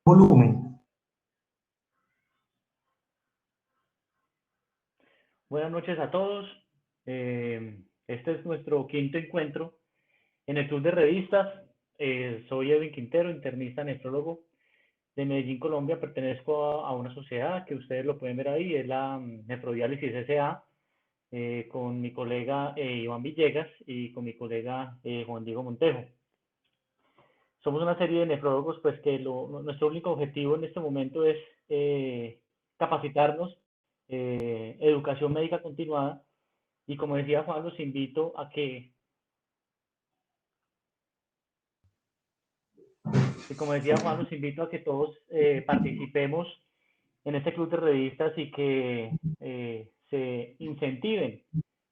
Volumen. Buenas noches a todos. Este es nuestro quinto encuentro en el Club de Revistas. Soy Edwin Quintero, internista nefrólogo de Medellín, Colombia. Pertenezco a una sociedad que ustedes lo pueden ver ahí, es la Nefrodiálisis S.A., con mi colega Iván Villegas y con mi colega Juan Diego Montejo. Somos una serie de nefrólogos, pues que nuestro único objetivo en este momento es capacitarnos, educación médica continuada, y como decía Juan, los invito a que todos participemos en este club de revistas y que se incentiven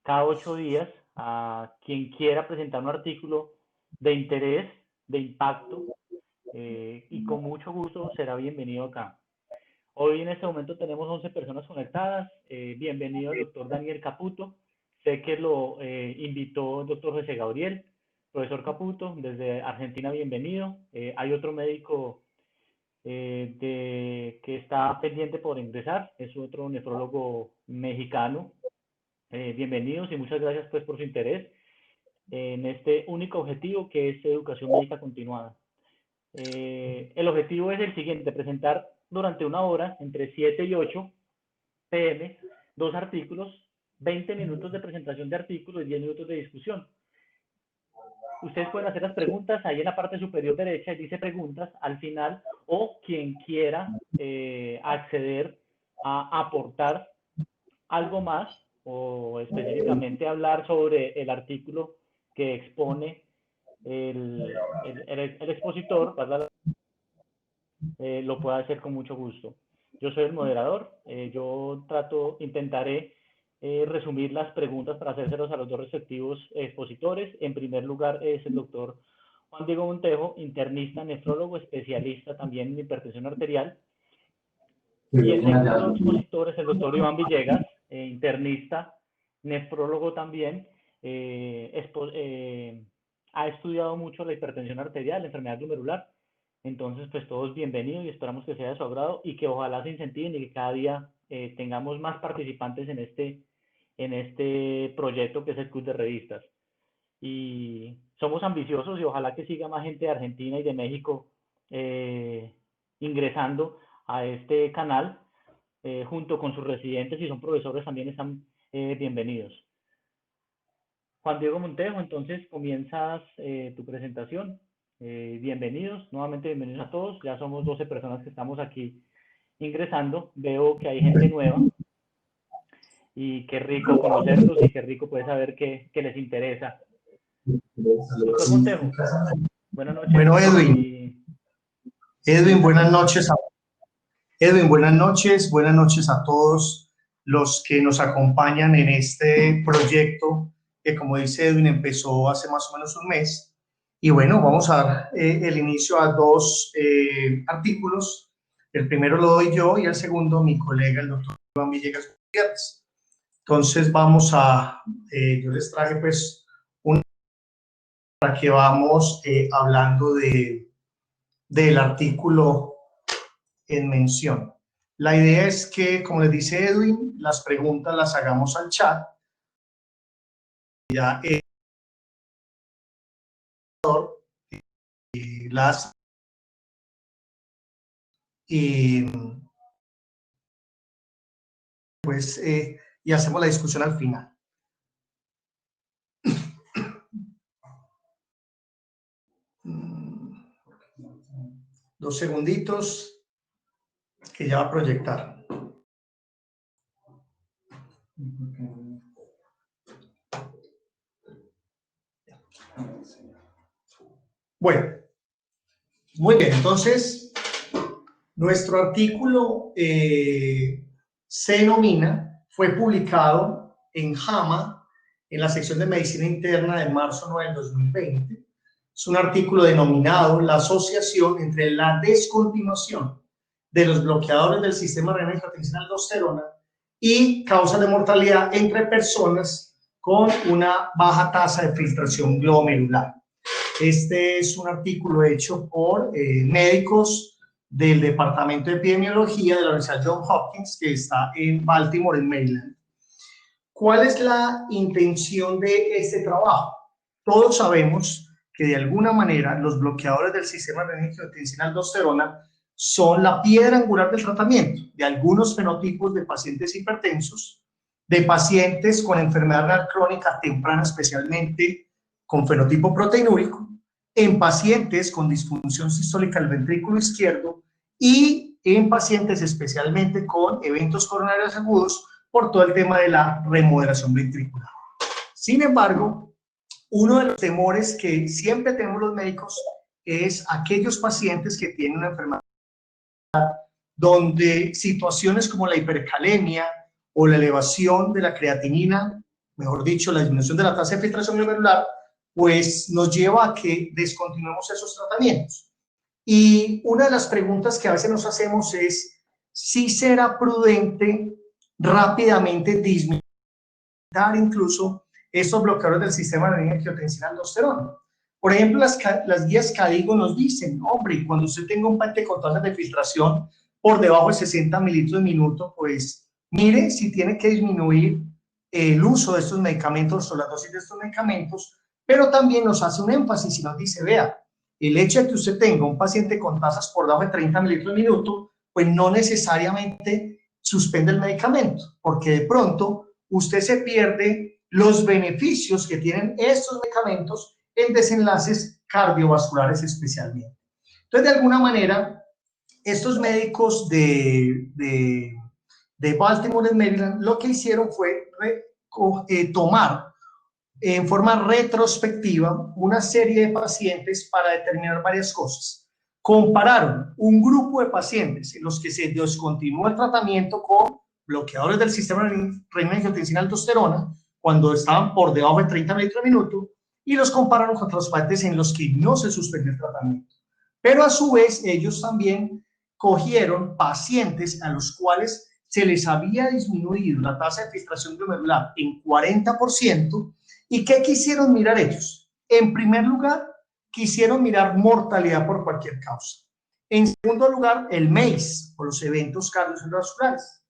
cada 8 días a quien quiera presentar un artículo de interés, de impacto, y con mucho gusto será bienvenido acá. Hoy en este momento tenemos 11 personas conectadas. Bienvenido al doctor Daniel Caputo. Sé que lo invitó el doctor José Gabriel. Profesor Caputo, desde Argentina, bienvenido. Hay otro médico que está pendiente por ingresar, es otro nefrólogo mexicano. Bienvenidos y muchas gracias pues por su interés en este único objetivo que es educación médica continuada. El objetivo es el siguiente: presentar durante una hora, entre 7 y 8 pm, 2 artículos, 20 minutos de presentación de artículos y 10 minutos de discusión. Ustedes pueden hacer las preguntas ahí en la parte superior derecha, dice preguntas al final, o quien quiera acceder a aportar algo más o específicamente hablar sobre el artículo que expone el expositor, lo puede hacer con mucho gusto. Yo soy el moderador, intentaré resumir las preguntas para hacérselos a los dos respectivos expositores. En primer lugar es el doctor Juan Diego Montejo, internista, nefrólogo, especialista también en hipertensión arterial. Y el segundo expositor es el doctor Iván Villegas, internista, nefrólogo también. Ha estudiado mucho la hipertensión arterial, la enfermedad glomerular. Entonces, pues todos bienvenidos y esperamos que sea de su agrado y que ojalá se incentiven y que cada día tengamos más participantes en este proyecto que es el Club de Revistas. Y somos ambiciosos y ojalá que siga más gente de Argentina y de México ingresando a este canal, junto con sus residentes, y son profesores también están bienvenidos. Juan Diego Montejo, entonces comienzas tu presentación. Bienvenidos, nuevamente bienvenidos a todos. Ya somos 12 personas que estamos aquí ingresando. Veo que hay gente nueva y qué rico conocerlos y qué rico poder saber que les interesa. Doctor Montejo, buenas noches. Bueno, Edwin, buenas noches. Edwin, buenas noches a todos los que nos acompañan en este proyecto que, como dice Edwin, empezó hace más o menos un mes. Y bueno, vamos a dar el inicio a dos artículos. El primero lo doy yo y el segundo mi colega, el doctor Iván Villegas Gutiérrez. Entonces vamos yo les traje pues para que vamos hablando del artículo en mención. La idea es que, como les dice Edwin, las preguntas las hagamos al chat. Ya pues y hacemos la discusión al final. Dos segunditos que ya va a proyectar. Bueno, muy bien, entonces nuestro artículo se denomina, fue publicado en JAMA, en la sección de Medicina Interna de marzo 9 del 2020. Es un artículo denominado La asociación entre la descontinuación de los bloqueadores del sistema renal angiotensina aldosterona y causas de mortalidad entre personas con una baja tasa de filtración glomerular. Este es un artículo hecho por médicos del Departamento de Epidemiología de la Universidad Johns Hopkins, que está en Baltimore, en Maryland. ¿Cuál es la intención de este trabajo? Todos sabemos que de alguna manera los bloqueadores del sistema adrenina-angiotensina-aldosterona son la piedra angular del tratamiento de algunos fenotipos de pacientes hipertensos, de pacientes con enfermedad renal crónica temprana, especialmente con fenotipo proteinúrico, en pacientes con disfunción sistólica del ventrículo izquierdo y en pacientes especialmente con eventos coronarios agudos por todo el tema de la remodelación ventricular. Sin embargo, uno de los temores que siempre tenemos los médicos es aquellos pacientes que tienen una enfermedad donde situaciones como la hipercalemia o la elevación de la creatinina, mejor dicho, la disminución de la tasa de filtración glomerular, pues nos lleva a que descontinuemos esos tratamientos. Y una de las preguntas que a veces nos hacemos es si será prudente rápidamente disminuir incluso estos bloqueadores del sistema de adrenina-angiotensina-aldosterona. Por ejemplo, las guías CADIGO nos dicen, hombre, cuando usted tenga un paciente con tasas de filtración por debajo de 60 mililitros de minuto, pues mire si tiene que disminuir el uso de estos medicamentos o la dosis de estos medicamentos, pero también nos hace un énfasis y nos dice, vea, el hecho de que usted tenga un paciente con tasas por debajo de 30 mililitros de minuto, pues no necesariamente suspende el medicamento, porque de pronto usted se pierde los beneficios que tienen estos medicamentos en desenlaces cardiovasculares especialmente. Entonces, de alguna manera, estos médicos de Baltimore, en Maryland, lo que hicieron fue tomar en forma retrospectiva una serie de pacientes para determinar varias cosas. Compararon un grupo de pacientes en los que se descontinuó el tratamiento con bloqueadores del sistema adrenina-angiotensina-aldosterona cuando estaban por debajo de 30 mililitros de minuto y los compararon contra los pacientes en los que no se suspendió el tratamiento. Pero a su vez ellos también cogieron pacientes a los cuales se les había disminuido la tasa de filtración glomerular en 40%. ¿Y qué quisieron mirar ellos? En primer lugar, quisieron mirar mortalidad por cualquier causa. En segundo lugar, el MACE, por los eventos cardiovasculares.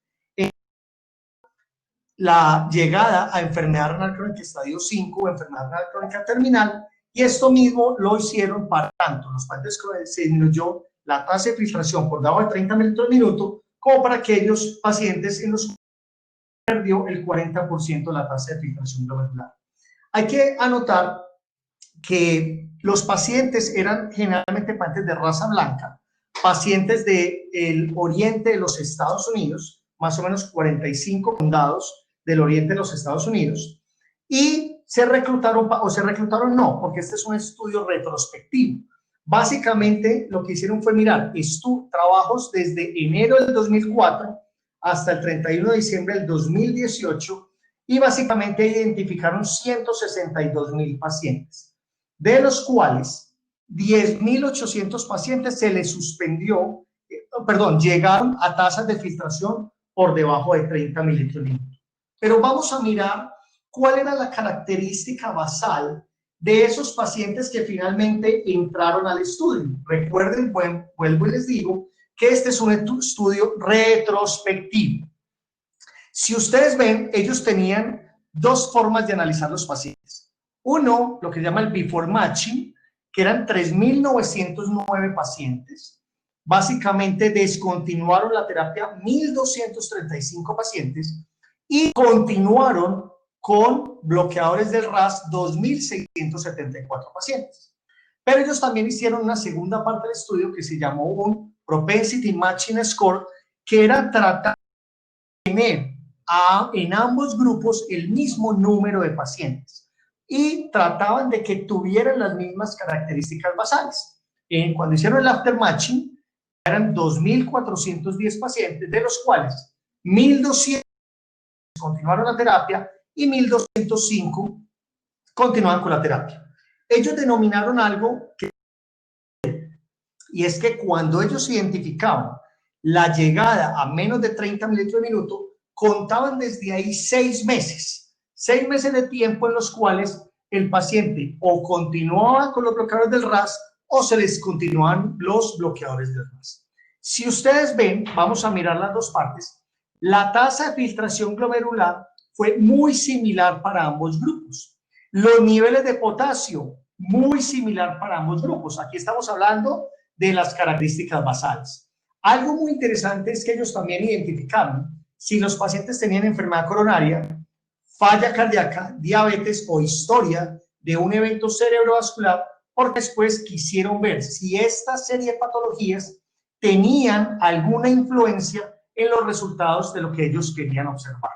La llegada a enfermedad renal crónica estadio 5 o enfermedad renal crónica terminal, y esto mismo lo hicieron para tanto los pacientes que se disminuyó la tasa de filtración por debajo de 30 mililitros de minuto, como para aquellos pacientes en los que perdió el 40% de la tasa de filtración glomerular. Hay que anotar que los pacientes eran generalmente pacientes de raza blanca, pacientes del oriente de los Estados Unidos, más o menos 45 condados del oriente de los Estados Unidos, y se reclutaron no, porque este es un estudio retrospectivo. Básicamente lo que hicieron fue mirar trabajos desde enero del 2004 hasta el 31 de diciembre del 2018 y básicamente identificaron 162,000 pacientes, de los cuales 10,800 pacientes se les suspendió, llegaron a tasas de filtración por debajo de 30 mililitros de minuto. Pero vamos a mirar cuál era la característica basal de esos pacientes que finalmente entraron al estudio. Recuerden, vuelvo y les digo, que este es un estudio retrospectivo. Si ustedes ven, ellos tenían dos formas de analizar los pacientes. Uno, lo que se llama el before matching, que eran 3,909 pacientes. Básicamente descontinuaron la terapia 1,235 pacientes y continuaron con bloqueadores del RAS 2,674 pacientes. Pero ellos también hicieron una segunda parte del estudio que se llamó un Propensity Matching Score, que era tratar de tener en ambos grupos el mismo número de pacientes y trataban de que tuvieran las mismas características basales. Cuando hicieron el after matching, eran 2,410 pacientes, de los cuales 1,200 continuaron la terapia y 1,205 continuaban con la terapia. Ellos denominaron algo y es que cuando ellos identificaban la llegada a menos de 30 mililitros de minuto, contaban desde ahí 6 meses de tiempo en los cuales el paciente o continuaba con los bloqueadores del RAS o se les continuaban los bloqueadores del RAS. Si ustedes ven, vamos a mirar las dos partes, la tasa de filtración glomerular fue muy similar para ambos grupos. Los niveles de potasio, muy similar para ambos grupos. Aquí estamos hablando de las características basales. Algo muy interesante es que ellos también identificaron si los pacientes tenían enfermedad coronaria, falla cardíaca, diabetes o historia de un evento cerebrovascular, porque después quisieron ver si esta serie de patologías tenían alguna influencia en los resultados de lo que ellos querían observar.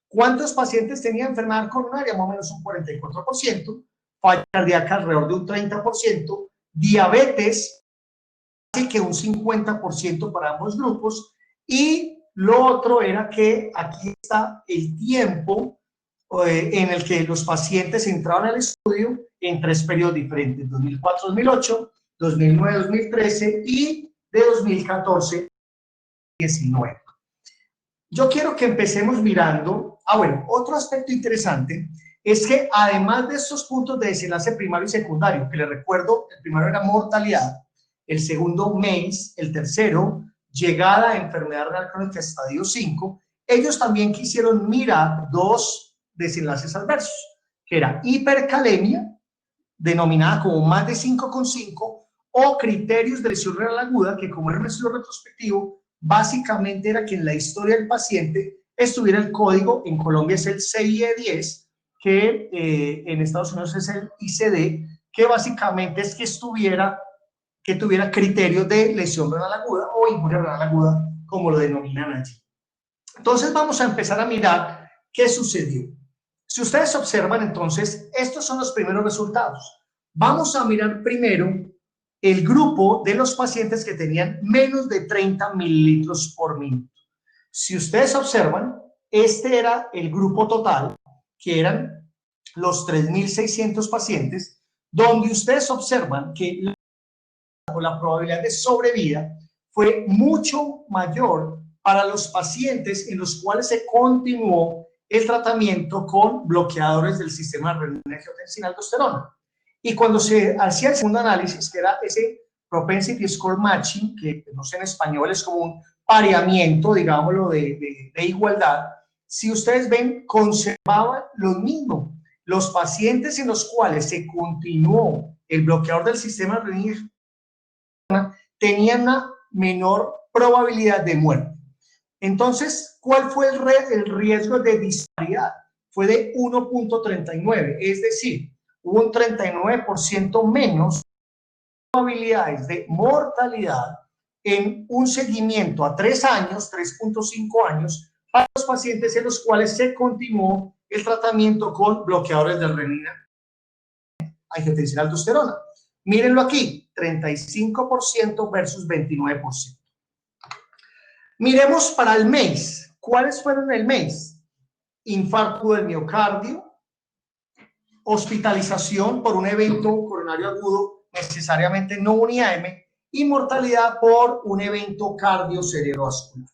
¿Cuántos pacientes tenían enfermedad coronaria? Más o menos un 44%, falla cardíaca alrededor de un 30%, diabetes casi que un 50% para ambos grupos, y lo otro era que aquí está el tiempo en el que los pacientes entraron al estudio en 3 periodos diferentes, 2004-2008, 2009-2013 y de 2014-2019. Yo quiero que empecemos mirando, bueno, otro aspecto interesante es que además de estos puntos de desenlace primario y secundario, que les recuerdo, el primero era mortalidad, el segundo MACE, el tercero, llegada a enfermedad renal crónica estadio 5, ellos también quisieron mirar dos desenlaces adversos, que era hipercalemia, denominada como más de 5,5, o criterios de lesión renal aguda, que como era un estudio retrospectivo, básicamente era que en la historia del paciente estuviera el código, en Colombia es el CIE-10, que en Estados Unidos es el ICD, que básicamente es que tuviera criterios de lesión renal aguda o injuria renal aguda, como lo denominan allí. Entonces vamos a empezar a mirar qué sucedió. Si ustedes observan, entonces, estos son los primeros resultados. Vamos a mirar primero el grupo de los pacientes que tenían menos de 30 mililitros por minuto. Si ustedes observan, este era el grupo total, que eran los 3.600 pacientes, donde ustedes observan que la probabilidad de sobrevida fue mucho mayor para los pacientes en los cuales se continuó el tratamiento con bloqueadores del sistema renina-angiotensina-aldosterona. Y cuando se hacía el segundo análisis, que era ese propensity score matching, que no sé en español es como un pareamiento, digámoslo, de igualdad, si ustedes ven, conservaban lo mismo. Los pacientes en los cuales se continuó el bloqueador del sistema renina tenían una menor probabilidad de muerte. Entonces, ¿cuál fue el riesgo de disparidad? Fue de 1.39, es decir, hubo un 39% menos probabilidades de mortalidad en un seguimiento a 3 años, 3.5 años, para los pacientes en los cuales se continuó el tratamiento con bloqueadores de renina, angiotensina, aldosterona. Mírenlo aquí, 35% versus 29%. Miremos para el mes. ¿Cuáles fueron el mes? Infarto del miocardio, hospitalización por un evento coronario agudo, necesariamente no un IAM, y mortalidad por un evento cardiocerebrovascular.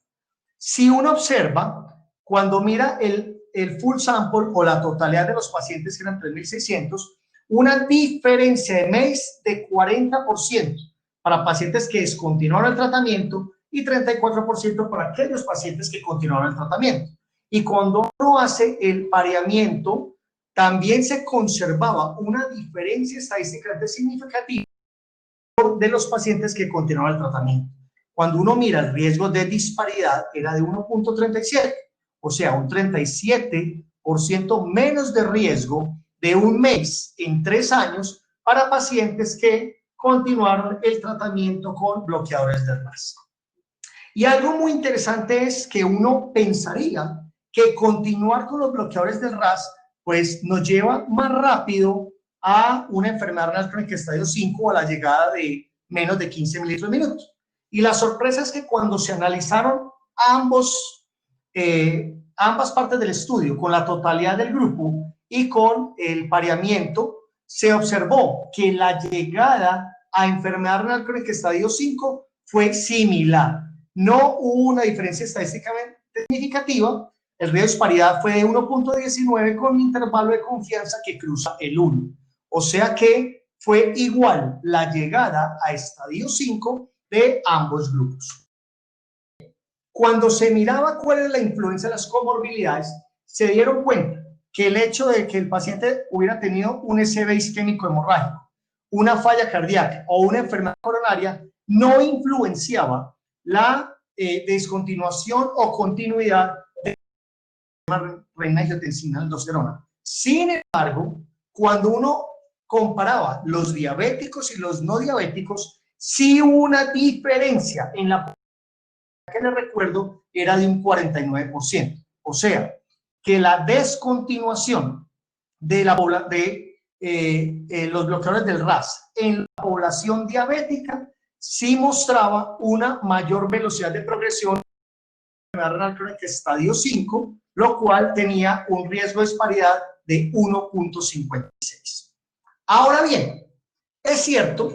Si uno observa, cuando mira el full sample o la totalidad de los pacientes, que eran 3.600, una diferencia de MACE de 40% para pacientes que descontinuaron el tratamiento y 34% para aquellos pacientes que continuaron el tratamiento. Y cuando uno hace el pareamiento, también se conservaba una diferencia estadísticamente significativa de los pacientes que continuaban el tratamiento. Cuando uno mira el riesgo de disparidad, era de 1.37, o sea, un 37% menos de riesgo de un mes en 3 años para pacientes que continuaron el tratamiento con bloqueadores de RAS. Y algo muy interesante es que uno pensaría que continuar con los bloqueadores del RAS pues nos lleva más rápido a una enfermedad renal crónica estadio 5 o a la llegada de menos de 15 mililitros por minuto. Y la sorpresa es que cuando se analizaron ambas partes del estudio, con la totalidad del grupo y con el pareamiento, se observó que la llegada a enfermedad renal crónica estadio 5 fue similar. No hubo una diferencia estadísticamente significativa. El riesgo de disparidad fue de 1.19 con un intervalo de confianza que cruza el 1. O sea que fue igual la llegada a estadio 5 de ambos grupos. Cuando se miraba cuál es la influencia de las comorbilidades, se dieron cuenta que el hecho de que el paciente hubiera tenido un SB isquémico hemorrágico, una falla cardíaca o una enfermedad coronaria no influenciaba la descontinuación o continuidad de la renina-angiotensina-aldosterona. Sin embargo, cuando uno comparaba los diabéticos y los no diabéticos, sí hubo una diferencia en la que les recuerdo era de un 49%. O sea, que la descontinuación de los bloqueadores del RAS en la población diabética sí mostraba una mayor velocidad de progresión de la enfermedad renal crónica estadio 5, lo cual tenía un riesgo de disparidad de 1.56. Ahora bien, es cierto,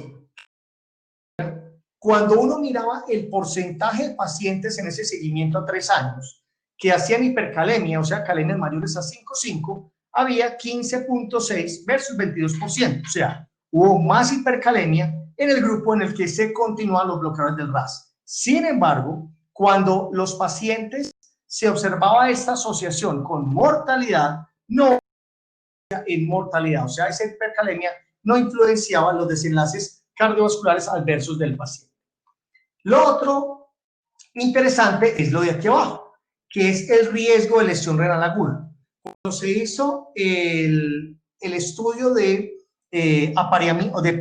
cuando uno miraba el porcentaje de pacientes en ese seguimiento a 3 años que hacían hipercalemia, o sea, calemias mayores a 5.5, había 15.6 versus 22%. O sea, hubo más hipercalemia en el grupo en el que se continúan los bloqueadores del RAS. Sin embargo, cuando los pacientes se observaba esta asociación con mortalidad, no en mortalidad, o sea, esa hipercalemia no influenciaba los desenlaces cardiovasculares adversos del paciente. Lo otro interesante es lo de aquí abajo, que es el riesgo de lesión renal aguda. Cuando se hizo el estudio de apareamiento, de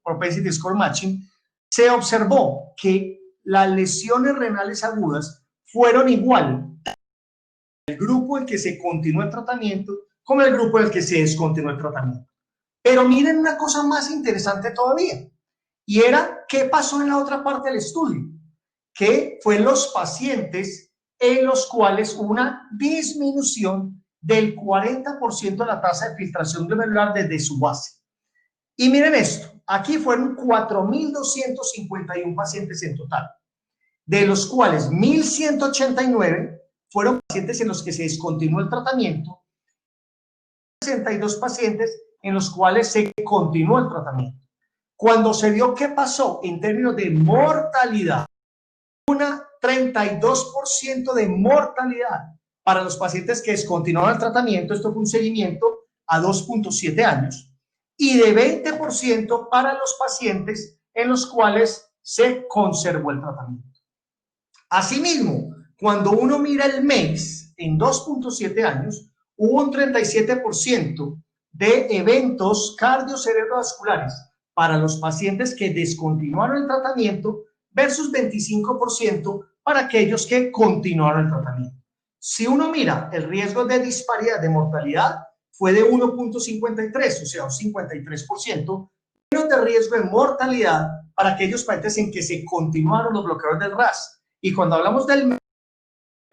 propensity score matching, se observó que las lesiones renales agudas fueron igual el grupo en que se continuó el tratamiento como el grupo en el que se descontinuó el tratamiento. Pero miren una cosa más interesante todavía, y era qué pasó en la otra parte del estudio, que fue los pacientes en los cuales hubo una disminución del 40% de la tasa de filtración glomerular desde su base. Y miren esto, aquí fueron 4.251 pacientes en total, de los cuales 1.189 fueron pacientes en los que se descontinuó el tratamiento, 62 pacientes en los cuales se continuó el tratamiento. Cuando se vio qué pasó en términos de mortalidad, una 32% de mortalidad para los pacientes que descontinuaron el tratamiento, esto fue un seguimiento a 2.7 años, y de 20% para los pacientes en los cuales se conservó el tratamiento. Asimismo, cuando uno mira el MACE en 2.7 años, hubo un 37% de eventos cardiocerebrovasculares para los pacientes que descontinuaron el tratamiento versus 25% para aquellos que continuaron el tratamiento. Si uno mira el riesgo de disparidad de mortalidad, fue de 1.53, o sea, un 53%, menos de riesgo de mortalidad para aquellos pacientes en que se continuaron los bloqueadores del RAS. Y cuando hablamos del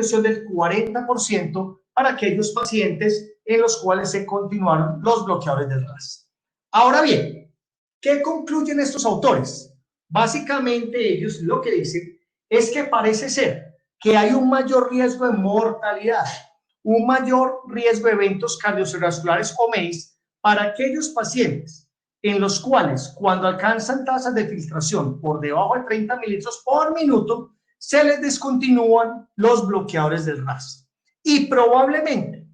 40% para aquellos pacientes en los cuales se continuaron los bloqueadores del RAS. Ahora bien, ¿qué concluyen estos autores? Básicamente ellos lo que dicen es que parece ser que hay un mayor riesgo de mortalidad, un mayor riesgo de eventos cardiovasculares o MACE para aquellos pacientes en los cuales cuando alcanzan tasas de filtración por debajo de 30 mililitros por minuto, se les descontinúan los bloqueadores del RAS. Y probablemente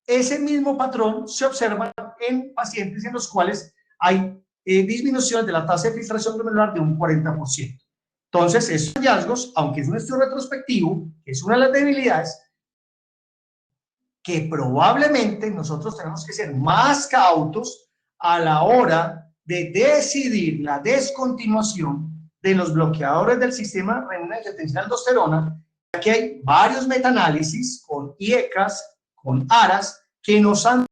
ese mismo patrón se observa en pacientes en los cuales hay disminución de la tasa de filtración glomerular de un 40%. Entonces, esos hallazgos, aunque es un estudio retrospectivo, que es una de las debilidades, que probablemente nosotros tenemos que ser más cautos a la hora de decidir la descontinuación de los bloqueadores del sistema renina-angiotensina-aldosterona. Aquí hay varios metaanálisis con IECAS, con ARAS, que nos han dado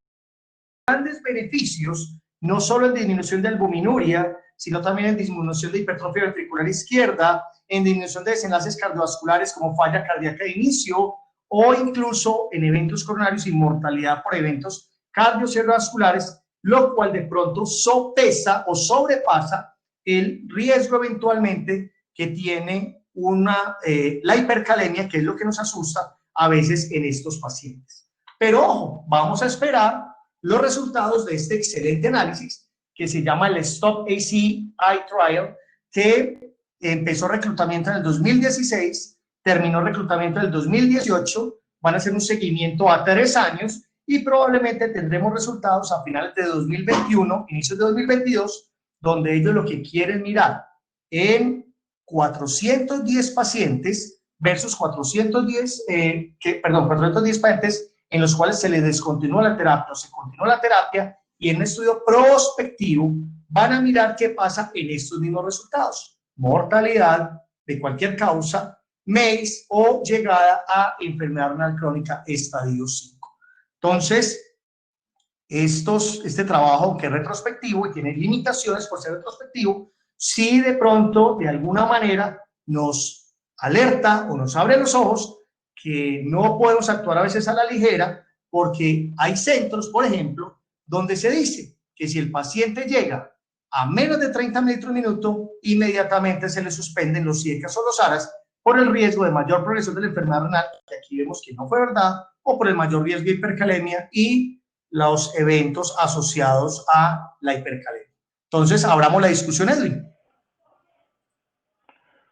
grandes beneficios, no solo en disminución de albuminuria, sino también en disminución de hipertrofia ventricular izquierda, en disminución de desenlaces cardiovasculares como falla cardíaca de inicio, o incluso en eventos coronarios y mortalidad por eventos cardiocerebrovasculares, lo cual de pronto sopesa o sobrepasa el riesgo eventualmente que tiene la hipercalemia, que es lo que nos asusta a veces en estos pacientes. Pero ojo, vamos a esperar los resultados de este excelente análisis que se llama el STOP-ACI Trial, que empezó reclutamiento en el 2016, terminó reclutamiento en el 2018, van a hacer un seguimiento a 3 años y probablemente tendremos resultados a finales de 2021, inicios de 2022, donde ellos lo que quieren mirar en 410 pacientes versus 410 pacientes en los cuales se les descontinúa la terapia o se continúa la terapia, y en un estudio prospectivo van a mirar qué pasa en estos mismos resultados: mortalidad de cualquier causa, MACE o llegada a enfermedad renal crónica estadio 5. Entonces, este trabajo, que es retrospectivo y tiene limitaciones por ser retrospectivo, sí de pronto, de alguna manera, nos alerta o nos abre los ojos que no podemos actuar a veces a la ligera, porque hay centros, por ejemplo, donde se dice que si el paciente llega a menos de 30 litros minuto, inmediatamente se le suspenden los IECAS o los ARAS por el riesgo de mayor progresión de la enfermedad renal, que aquí vemos que no fue verdad, o por el mayor riesgo de hipercalemia y los eventos asociados a la hipercalemia. Entonces, abramos la discusión, Edwin.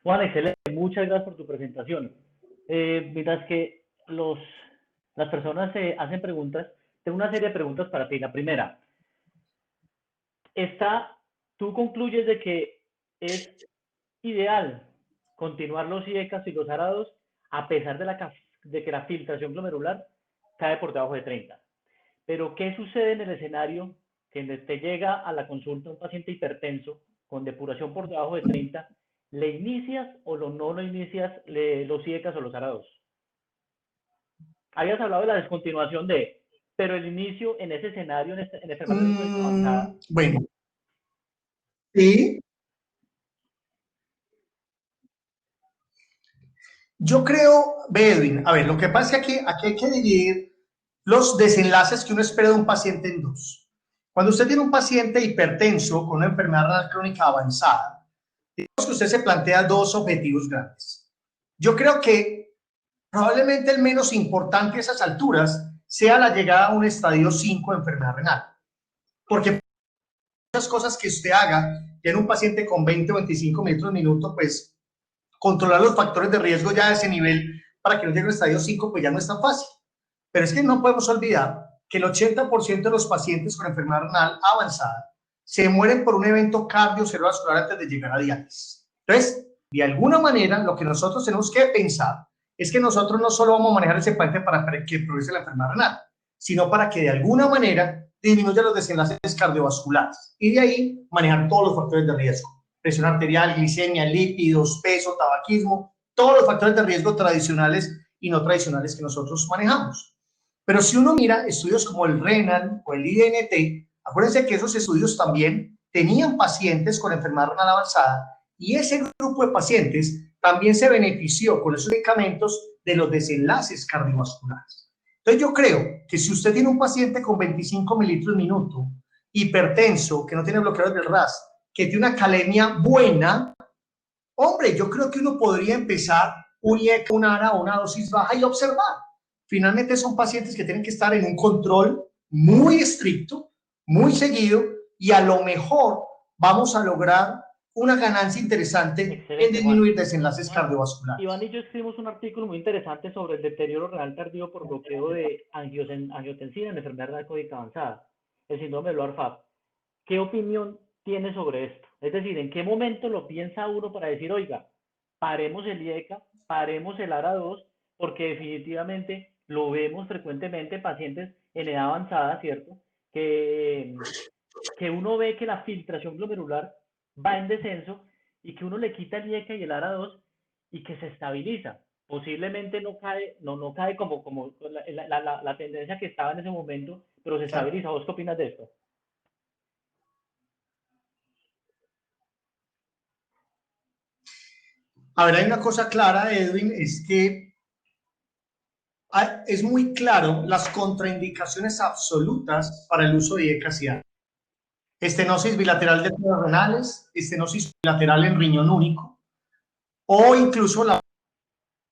Juan, excelente. Muchas gracias por tu presentación. Mientras que las personas hacen preguntas, tengo una serie de preguntas para ti. La primera, tú concluyes de que es ideal continuar los IECAS y los ARADOS a pesar de que la filtración glomerular cae por debajo de 30. Pero, ¿qué sucede en el escenario que te llega a la consulta un paciente hipertenso con depuración por debajo de 30? ¿Le inicias o no lo inicias los IECAS o los ARADOS? Habías hablado de la descontinuación pero el inicio en ese escenario, en enfermedad avanzada. Bueno, sí. Yo creo, Edwin, a ver, lo que pasa es que aquí hay que dividir los desenlaces que uno espera de un paciente en dos. Cuando usted tiene un paciente hipertenso con una enfermedad renal crónica avanzada, digamos que usted se plantea dos objetivos grandes. Yo creo que probablemente el menos importante a esas alturas sea la llegada a un estadio 5 de enfermedad renal. Porque muchas cosas que usted haga en un paciente con 20 o 25 metros minuto, pues controlar los factores de riesgo ya a ese nivel para que no llegue al estadio 5, pues ya no es tan fácil. Pero es que no podemos olvidar que el 80% de los pacientes con enfermedad renal avanzada se mueren por un evento cardiovascular antes de llegar a diálisis. Entonces, de alguna manera, lo que nosotros tenemos que pensar es que nosotros no solo vamos a manejar ese paciente para que progrese la enfermedad renal, sino para que de alguna manera disminuya los desenlaces cardiovasculares y de ahí manejar todos los factores de riesgo: presión arterial, glicemia, lípidos, peso, tabaquismo, todos los factores de riesgo tradicionales y no tradicionales que nosotros manejamos. Pero si uno mira estudios como el RENAL o el IDNT, acuérdense que esos estudios también tenían pacientes con enfermedad renal avanzada y ese grupo de pacientes también se benefició con esos medicamentos de los desenlaces cardiovasculares. Entonces yo creo que si usted tiene un paciente con 25 mililitros minuto, hipertenso, que no tiene bloqueadores del RAS, que tiene una calemia buena, hombre, yo creo que uno podría empezar un IECA, una ARA o una dosis baja y observar. Finalmente son pacientes que tienen que estar en un control muy estricto, muy seguido, y a lo mejor vamos a lograr una ganancia interesante. Excelente, en disminuir Juan. Desenlaces cardiovasculares. Iván y yo escribimos un artículo muy interesante sobre el deterioro renal tardío por bloqueo de angiotensina en enfermedad renal crónica avanzada, el síndrome de Lohr-Fab. ¿Qué opinión tiene sobre esto? Es decir, ¿en qué momento lo piensa uno para decir, oiga, paremos el IECA, paremos el ARA2, porque definitivamente lo vemos frecuentemente en pacientes en edad avanzada, ¿cierto? Que uno ve que la filtración glomerular va en descenso y que uno le quita el IECA y el ARA2 y que se estabiliza. Posiblemente no cae como la tendencia que estaba en ese momento, pero se estabiliza. ¿Vos qué opinas de esto? A ver, hay una cosa clara, Edwin, es que es muy claro las contraindicaciones absolutas para el uso de IECAS y ARA. Estenosis bilateral de arterias renales, estenosis bilateral en riñón único, o incluso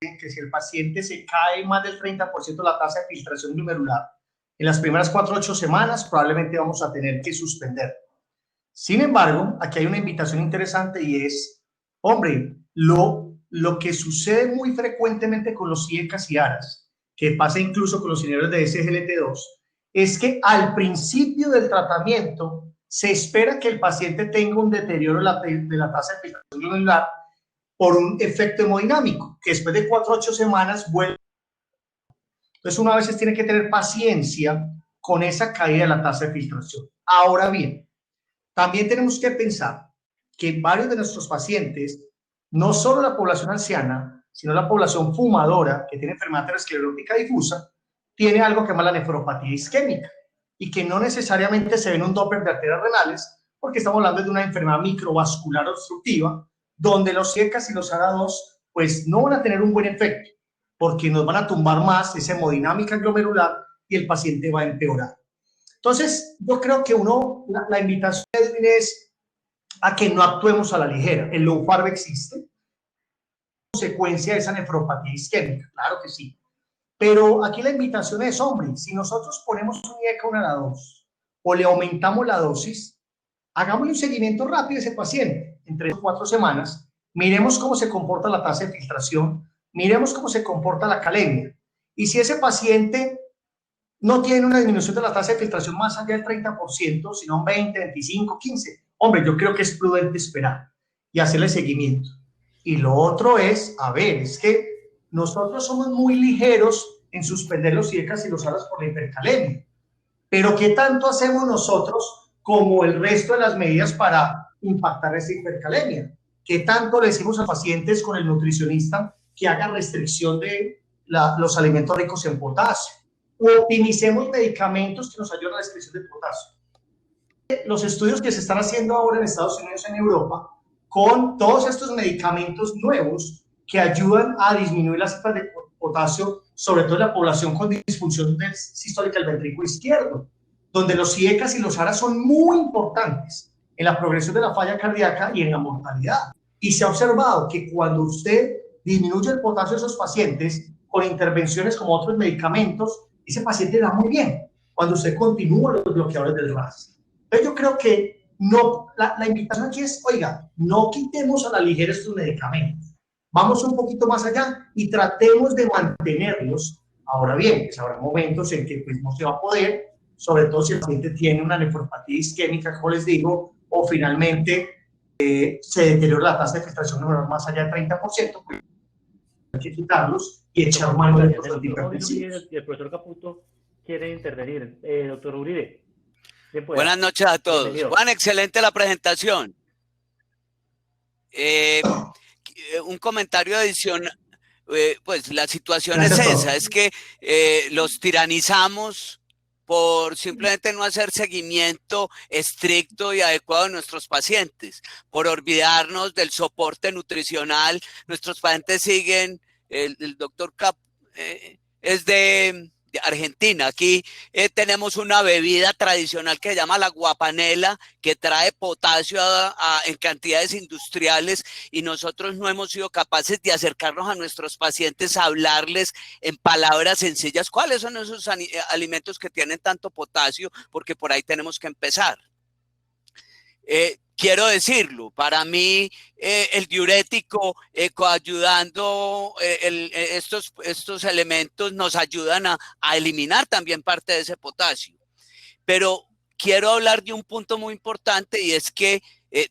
que si el paciente se cae más del 30% la tasa de filtración glomerular en las primeras 4 o 8 semanas, probablemente vamos a tener que suspender. Sin embargo, aquí hay una invitación interesante y es Hombre, lo que sucede muy frecuentemente con los IECAS y ARAS, que pasa incluso con los inhibidores de SGLT2, es que al principio del tratamiento se espera que el paciente tenga un deterioro de la tasa de filtración glomerular por un efecto hemodinámico, que después de 4 a 8 semanas vuelve. Entonces, uno a veces tiene que tener paciencia con esa caída de la tasa de filtración. Ahora bien, también tenemos que pensar que varios de nuestros pacientes, no solo la población anciana, sino la población fumadora que tiene enfermedad aterosclerótica difusa, tiene algo que se llama la nefropatía isquémica y que no necesariamente se ve en un Doppler de arterias renales, porque estamos hablando de una enfermedad microvascular obstructiva, donde los IECAS y los ARA2 pues no van a tener un buen efecto, porque nos van a tumbar más esa hemodinámica glomerular y el paciente va a empeorar. Entonces, yo creo que la invitación es a que no actuemos a la ligera. El low FARB existe, consecuencia de esa nefropatía isquémica, claro que sí. Pero aquí la invitación es, hombre, si nosotros ponemos un IECA, una ARA2, o le aumentamos la dosis, hagámosle un seguimiento rápido a ese paciente, en 3 o 4 semanas, miremos cómo se comporta la tasa de filtración, miremos cómo se comporta la calemia. Y si ese paciente no tiene una disminución de la tasa de filtración más allá del 30%, sino un 20, 25, 15. Hombre, yo creo que es prudente esperar y hacerle seguimiento. Y lo otro es, a ver, es que nosotros somos muy ligeros en suspender los IECAS y los ARAS por la hipercalemia. Pero ¿qué tanto hacemos nosotros como el resto de las medidas para impactar esa hipercalemia? ¿Qué tanto le decimos a pacientes con el nutricionista que haga restricción de los alimentos ricos en potasio? O optimicemos medicamentos que nos ayuden a la excreción de potasio. Los estudios que se están haciendo ahora en Estados Unidos y en Europa con todos estos medicamentos nuevos que ayudan a disminuir las cifras de potasio, sobre todo en la población con disfunción sistólica del ventrículo izquierdo, donde los IECAS y los ARAS son muy importantes en la progresión de la falla cardíaca y en la mortalidad. Y se ha observado que cuando usted disminuye el potasio de esos pacientes con intervenciones como otros medicamentos, ese paciente da muy bien cuando usted continúa los bloqueadores del RAS. Entonces yo creo que no, la invitación aquí es, oiga, no quitemos a la ligera estos medicamentos. Vamos un poquito más allá y tratemos de mantenerlos. Ahora bien, pues habrá momentos en que pues, no se va a poder, sobre todo si el paciente tiene una nefropatía isquémica, como les digo, o finalmente se deteriora la tasa de filtración glomerular más allá del 30%, pues hay que quitarlos y echar mano de estos antihipertensivos. El profesor Caputo quiere intervenir. Doctor Uribe. Buenas noches a todos. Bienvenido. Juan, excelente la presentación. Un comentario adicional. Pues la situación es esa, es que los tiranizamos por simplemente no hacer seguimiento estricto y adecuado de nuestros pacientes, por olvidarnos del soporte nutricional. Nuestros pacientes siguen, el doctor Cap es de Argentina. Aquí tenemos una bebida tradicional que se llama la guapanela, que trae potasio en cantidades industriales, y nosotros no hemos sido capaces de acercarnos a nuestros pacientes a hablarles en palabras sencillas cuáles son esos alimentos que tienen tanto potasio, porque por ahí tenemos que empezar. Quiero decirlo, para mí el diurético coayudando estos elementos nos ayudan a eliminar también parte de ese potasio. Pero quiero hablar de un punto muy importante, y es que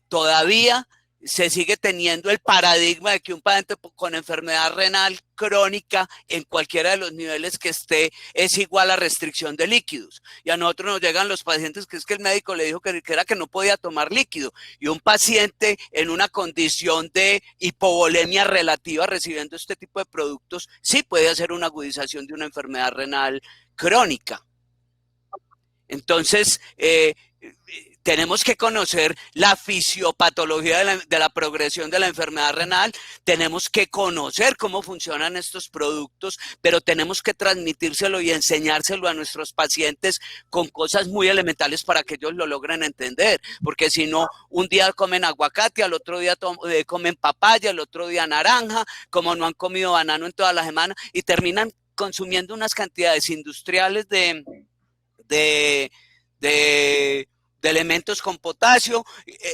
todavía se sigue teniendo el paradigma de que un paciente con enfermedad renal crónica en cualquiera de los niveles que esté es igual a restricción de líquidos. Y a nosotros nos llegan los pacientes que es que el médico le dijo que era que no podía tomar líquido. Y un paciente en una condición de hipovolemia relativa recibiendo este tipo de productos sí puede hacer una agudización de una enfermedad renal crónica. Entonces, tenemos que conocer la fisiopatología de la progresión de la enfermedad renal, tenemos que conocer cómo funcionan estos productos, pero tenemos que transmitírselo y enseñárselo a nuestros pacientes con cosas muy elementales para que ellos lo logren entender, porque si no, un día comen aguacate, al otro día comen papaya, al otro día naranja, como no han comido banano en toda la semana, y terminan consumiendo unas cantidades industriales de de elementos con potasio,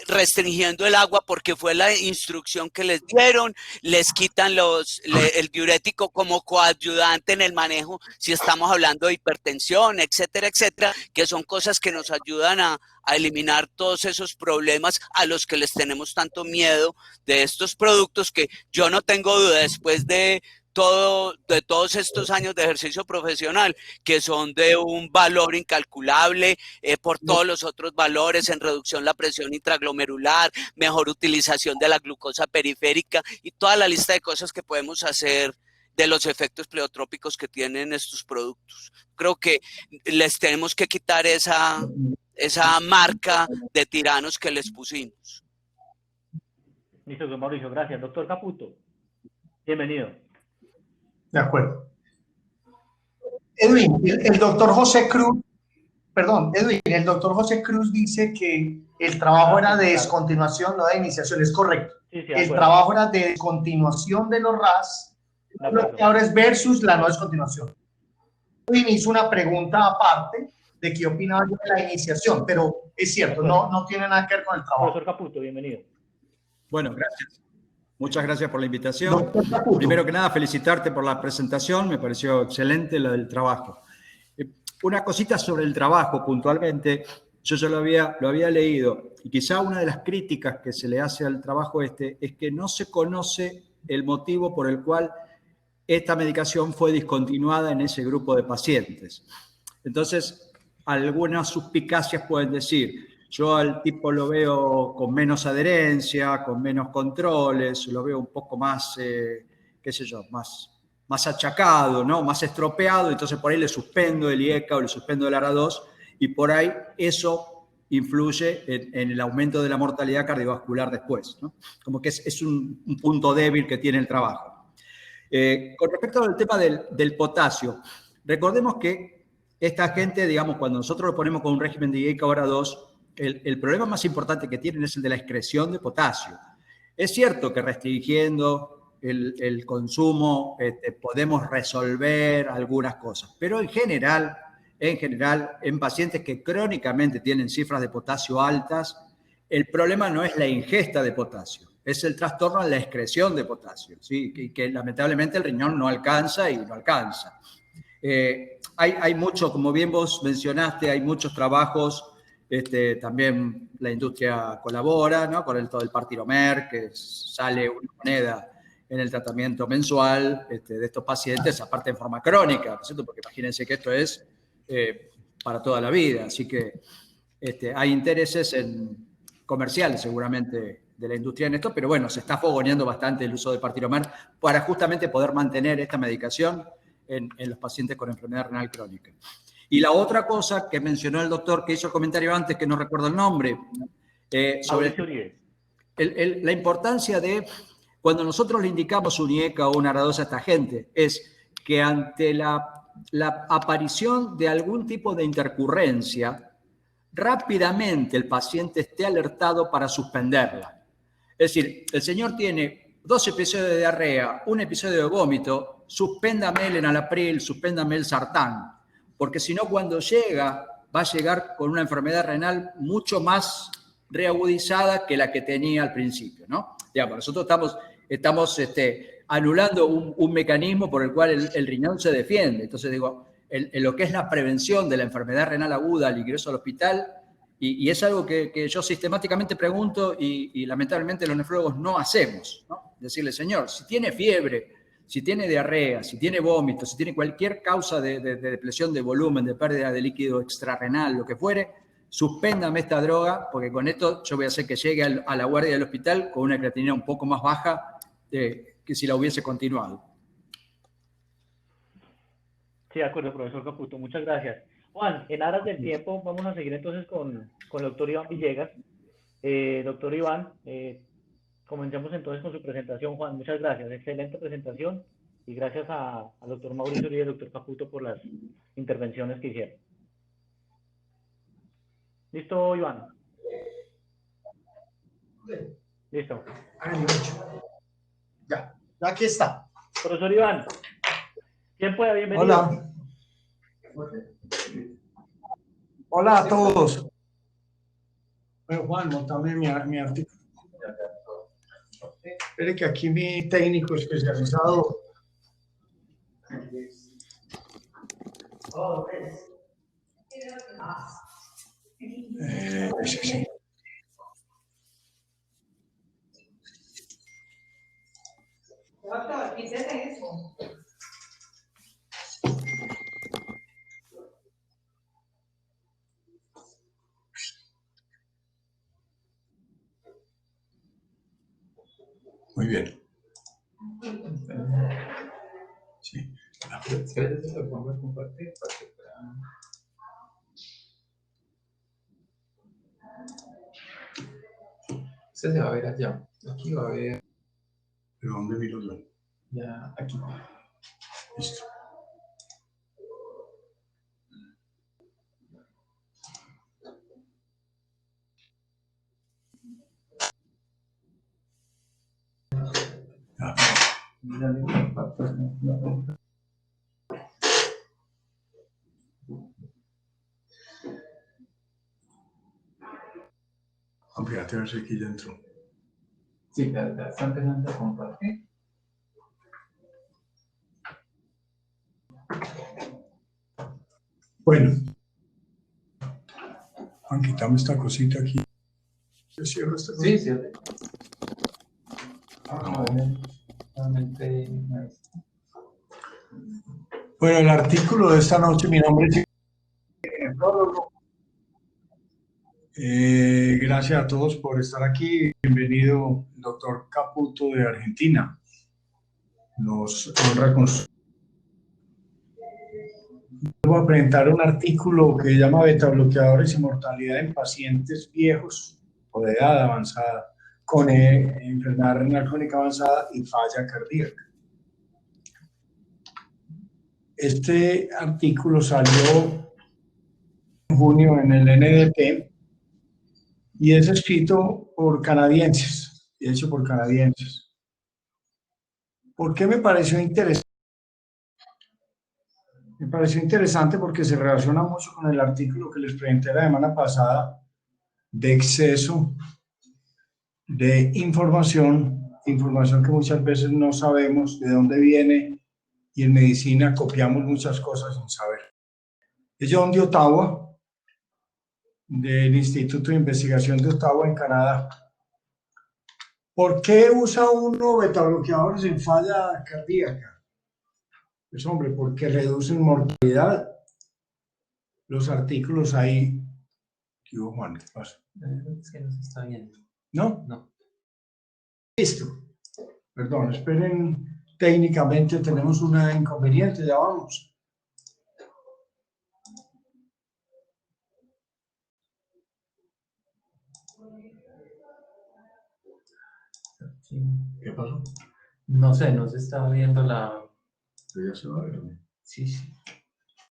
restringiendo el agua porque fue la instrucción que les dieron, les quitan el diurético como coayudante en el manejo, si estamos hablando de hipertensión, etcétera, etcétera, que son cosas que nos ayudan a eliminar todos esos problemas a los que les tenemos tanto miedo de estos productos, que yo no tengo duda, después de todos estos años de ejercicio profesional, que son de un valor incalculable por todos los otros valores en reducción de la presión intraglomerular, mejor utilización de la glucosa periférica y toda la lista de cosas que podemos hacer de los efectos pleotrópicos que tienen estos productos. Creo que les tenemos que quitar esa marca de tiranos que les pusimos. Listo, don Mauricio, gracias. Doctor Caputo, bienvenido. De acuerdo. Edwin, el doctor José Cruz, perdón, Edwin, el doctor José Cruz dice que el trabajo era de descontinuación, no de iniciación, es correcto. Sí, el trabajo era de descontinuación de los RAS, lo que ahora es versus la no descontinuación. Edwin hizo una pregunta aparte de qué opinaba yo de la iniciación, pero es cierto, no tiene nada que ver con el trabajo. Profesor Caputo, bienvenido. Bueno, gracias. Muchas gracias por la invitación. Primero que nada, felicitarte por la presentación, me pareció excelente la del trabajo. Una cosita sobre el trabajo puntualmente, yo ya lo había leído, y quizá una de las críticas que se le hace al trabajo es que no se conoce el motivo por el cual esta medicación fue discontinuada en ese grupo de pacientes. Entonces, algunas suspicacias pueden decir, yo al tipo lo veo con menos adherencia, con menos controles, lo veo un poco más, qué sé yo, más achacado, ¿no? Más estropeado, entonces por ahí le suspendo el IECA o le suspendo el ARA2 y por ahí eso influye en el aumento de la mortalidad cardiovascular después, ¿no? Como que es un punto débil que tiene el trabajo. Con respecto al tema del potasio, recordemos que esta gente, digamos, cuando nosotros lo ponemos con un régimen de IECA o ARA2, el problema más importante que tienen es el de la excreción de potasio. Es cierto que restringiendo el consumo podemos resolver algunas cosas, pero en general, en pacientes que crónicamente tienen cifras de potasio altas, el problema no es la ingesta de potasio, es el trastorno en la excreción de potasio, ¿sí? que lamentablemente el riñón no alcanza y no alcanza. Hay mucho, como bien vos mencionaste, hay muchos trabajos. También la industria colabora, ¿no? Con todo el Partiromer, que sale una moneda en el tratamiento mensual de estos pacientes, aparte en forma crónica, ¿no es cierto? Porque imagínense que esto es para toda la vida, así que hay intereses comerciales seguramente de la industria en esto, pero bueno, se está fogoneando bastante el uso de Partiromer para justamente poder mantener esta medicación en los pacientes con enfermedad renal crónica. Y la otra cosa que mencionó el doctor, que hizo el comentario antes, que no recuerdo el nombre, sobre la importancia de, cuando nosotros le indicamos un IECA o una ARA2 a esta gente, es que ante la aparición de algún tipo de intercurrencia, rápidamente el paciente esté alertado para suspenderla. Es decir, el señor tiene 2 episodios de diarrea, un episodio de vómito, suspéndame el enalapril, suspéndame el sartán. Porque si no, cuando llega, va a llegar con una enfermedad renal mucho más reagudizada que la que tenía al principio, ¿no? Digamos, nosotros estamos anulando un mecanismo por el cual el riñón se defiende. Entonces, digo, en lo que es la prevención de la enfermedad renal aguda al ingreso al hospital, y es algo que yo sistemáticamente pregunto y lamentablemente los nefrólogos no hacemos, ¿no? Decirle, señor, si tiene fiebre, si tiene diarrea, si tiene vómito, si tiene cualquier causa de depresión de volumen, de pérdida de líquido extrarrenal, lo que fuere, suspéndame esta droga, porque con esto yo voy a hacer que llegue a la guardia del hospital con una creatinina un poco más baja que si la hubiese continuado. Sí, de acuerdo, profesor Caputo, muchas gracias. Juan, en aras del tiempo, vamos a seguir entonces con el doctor Iván Villegas. Doctor Iván, comencemos entonces con su presentación, Juan. Muchas gracias, excelente presentación y gracias al doctor Mauricio y al doctor Caputo por las intervenciones que hicieron. ¿Listo, Iván? Listo. Ya, aquí está. Profesor Iván, ¿quién puede? Bienvenido. Hola. Hola a todos. Bueno, Juan, montame mi artículo. Espere que aquí mi técnico especializado. Sí. Muy bien. Sí. Lo pongo a compartir. Este se va a ver allá. Aquí va a ver. ¿Pero dónde miro yo? Ya, aquí. Listo. Ampliate a ver si aquí dentro. Sí, ya está empezando a compartir. Bueno, Juan, quitame esta cosita aquí. ¿Yo cierro esta cosa? Sí, cierre. Bueno, el artículo de esta noche, mi nombre es prólogo. Gracias a todos por estar aquí. Bienvenido, el doctor Caputo de Argentina. Nos honra con su... Voy a presentar un artículo que se llama Betabloqueadores y mortalidad en pacientes viejos o de edad avanzada con enfermedad renal crónica avanzada y falla cardíaca. Este artículo salió en junio en el NDT y es escrito por canadienses, y hecho por canadienses. ¿Por qué me pareció interesante? Me pareció interesante porque se relaciona mucho con el artículo que les presenté la semana pasada de exceso de información que muchas veces no sabemos de dónde viene y en medicina copiamos muchas cosas sin saber. Es John de Ottawa, del Instituto de Investigación de Ottawa en Canadá. ¿Por qué usa uno betabloqueadores en falla cardíaca? Pues hombre, porque reducen mortalidad. Los artículos ahí... ¿Qué hubo, Juan? ¿Qué pasa? Es que no se está viendo. ¿No? No. Listo. Perdón, esperen. Técnicamente tenemos un inconveniente, ya vamos. ¿Qué pasó? No sé, no se está viendo la... Pero ya se va a ver. Sí, sí.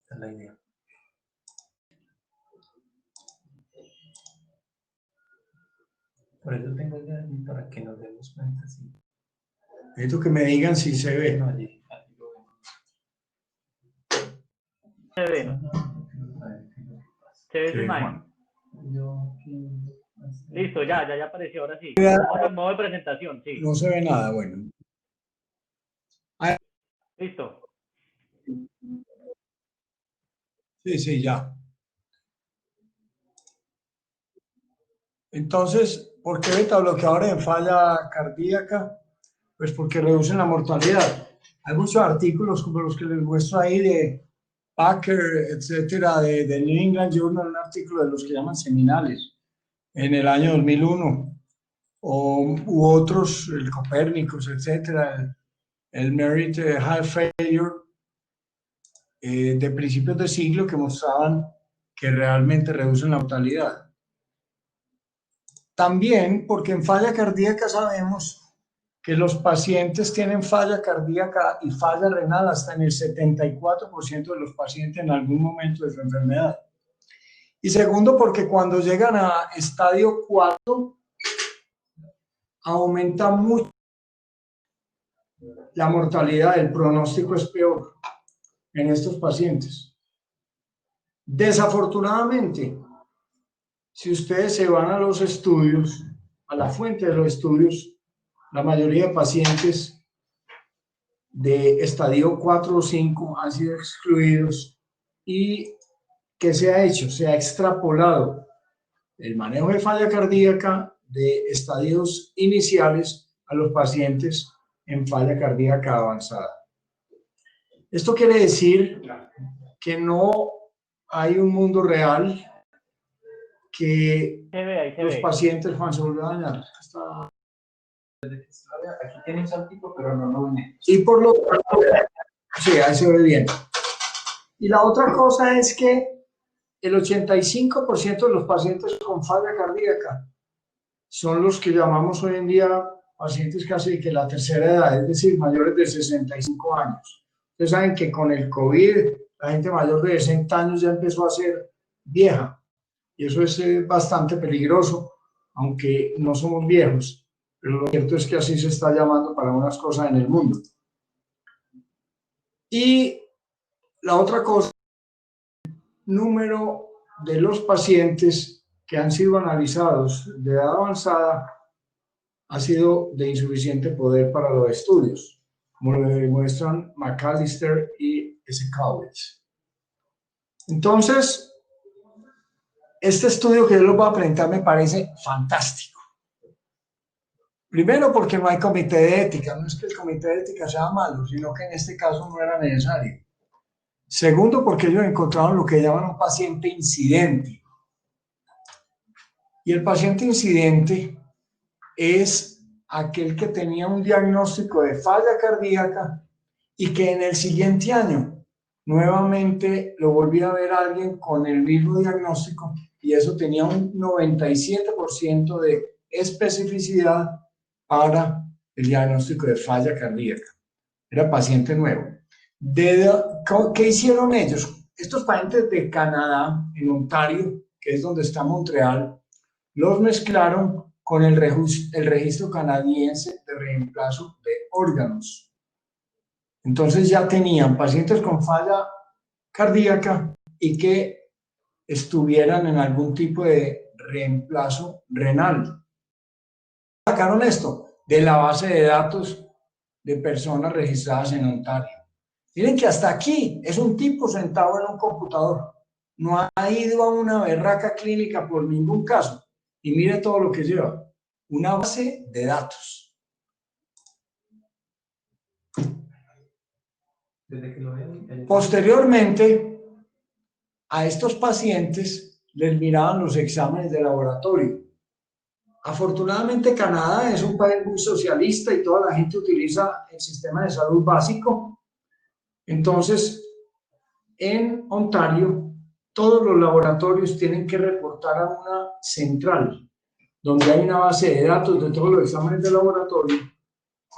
Esa es la idea. Por eso tengo ya para que nos demos cuenta, sí. Necesito que me digan si se ve. No, allí lo vemos. Se ve. Se ve su imagen. Listo, ya apareció, ahora sí. En modo de presentación, sí. No se ve nada, bueno. Listo. Sí, ya. Entonces, ¿por qué betabloqueadores en falla cardíaca? Pues porque reducen la mortalidad. Hay muchos artículos como los que les muestro ahí de Packer, etcétera, de New England Journal, un artículo de los que llaman seminales, en el año 2001, u otros, el Copérnicos, etcétera, el Merit Heart Failure, de principios de siglo, que mostraban que realmente reducen la mortalidad. También porque en falla cardíaca sabemos que los pacientes tienen falla cardíaca y falla renal hasta en el 74% de los pacientes en algún momento de su enfermedad. Y segundo, porque cuando llegan a estadio 4, aumenta mucho la mortalidad, el pronóstico es peor en estos pacientes. Desafortunadamente, si ustedes se van a los estudios, a la fuente de los estudios, la mayoría de pacientes de estadio 4 o 5 han sido excluidos. ¿Y qué se ha hecho? Se ha extrapolado el manejo de falla cardíaca de estadios iniciales a los pacientes en falla cardíaca avanzada. Esto quiere decir que no hay un mundo real, que los pacientes, Juan, se vuelven a dañar. Aquí tiene un saltico, pero no lo ven. Y por lo tanto, sí, ahí se ve bien. Y la otra cosa es que el 85% de los pacientes con falla cardíaca son los que llamamos hoy en día pacientes casi de la tercera edad, es decir, mayores de 65 años. Ustedes saben que con el COVID la gente mayor de 60 años ya empezó a ser vieja y eso es bastante peligroso, aunque no somos viejos, pero lo cierto es que así se está llamando para unas cosas en el mundo. Y la otra cosa, el número de los pacientes que han sido analizados de edad avanzada ha sido de insuficiente poder para los estudios, como lo demuestran McAllister y College. Entonces, este estudio que yo les voy a presentar me parece fantástico. Primero porque no hay comité de ética, no es que el comité de ética sea malo, sino que en este caso no era necesario. Segundo porque ellos encontraron lo que llaman un paciente incidente. Y el paciente incidente es aquel que tenía un diagnóstico de falla cardíaca y que en el siguiente año nuevamente lo volvía a ver a alguien con el mismo diagnóstico y eso tenía un 97% de especificidad para el diagnóstico de falla cardíaca. Era paciente nuevo. ¿Qué hicieron ellos? Estos pacientes de Canadá, en Ontario, que es donde está Montreal, los mezclaron con el registro canadiense de reemplazo de órganos. Entonces ya tenían pacientes con falla cardíaca y que estuvieran en algún tipo de reemplazo renal. Sacaron esto de la base de datos de personas registradas en Ontario. Miren que hasta aquí es un tipo sentado en un computador. No ha ido a una berraca clínica por ningún caso. Y mire todo lo que lleva. Una base de datos. Posteriormente, a estos pacientes les miraban los exámenes de laboratorio. Afortunadamente, Canadá es un país muy socialista y toda la gente utiliza el sistema de salud básico. Entonces, en Ontario, todos los laboratorios tienen que reportar a una central, donde hay una base de datos de todos los exámenes de laboratorio,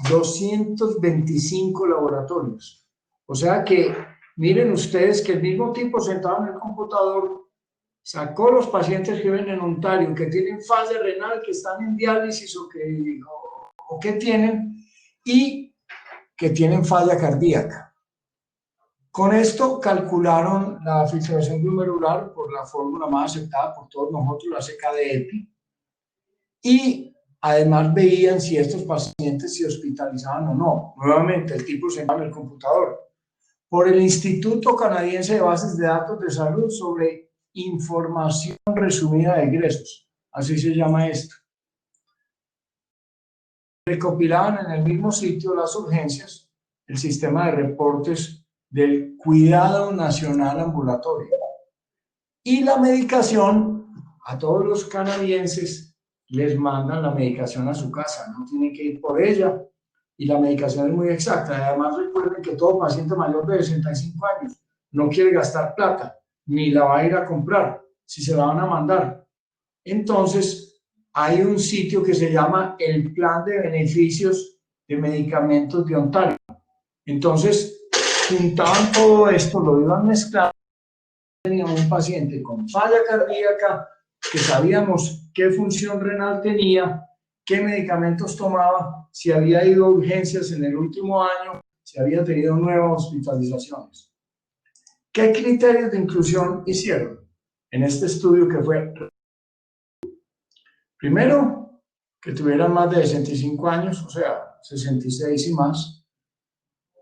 225 laboratorios. O sea que, miren ustedes que el mismo tipo sentado en el computador sacó los pacientes que viven en Ontario, que tienen falla renal, que están en diálisis o que tienen, y que tienen falla cardíaca. Con esto calcularon la filtración glomerular por la fórmula más aceptada por todos nosotros, la CK-de-EPI, y además veían si estos pacientes se hospitalizaban o no. Nuevamente, el tipo sentado en el computador. Por el Instituto Canadiense de Bases de Datos de Salud sobre Información Resumida de Egresos, así se llama esto. Recopilaban en el mismo sitio las urgencias, el sistema de reportes del Cuidado Nacional Ambulatorio. Y la medicación, a todos los canadienses les mandan la medicación a su casa, no tienen que ir por ella. Y la medicación es muy exacta. Además, recuerden que todo paciente mayor de 65 años no quiere gastar plata, ni la va a ir a comprar, si se la van a mandar. Entonces, hay un sitio que se llama el Plan de Beneficios de Medicamentos de Ontario. Entonces, juntaban todo esto, lo iban mezclando. Teníamos un paciente con falla cardíaca, que sabíamos qué función renal tenía, qué medicamentos tomaba, si había ido a urgencias en el último año, si había tenido nuevas hospitalizaciones. ¿Qué criterios de inclusión hicieron en este estudio que fue Primero, que tuvieran más de 65 años, o sea, 66 y más.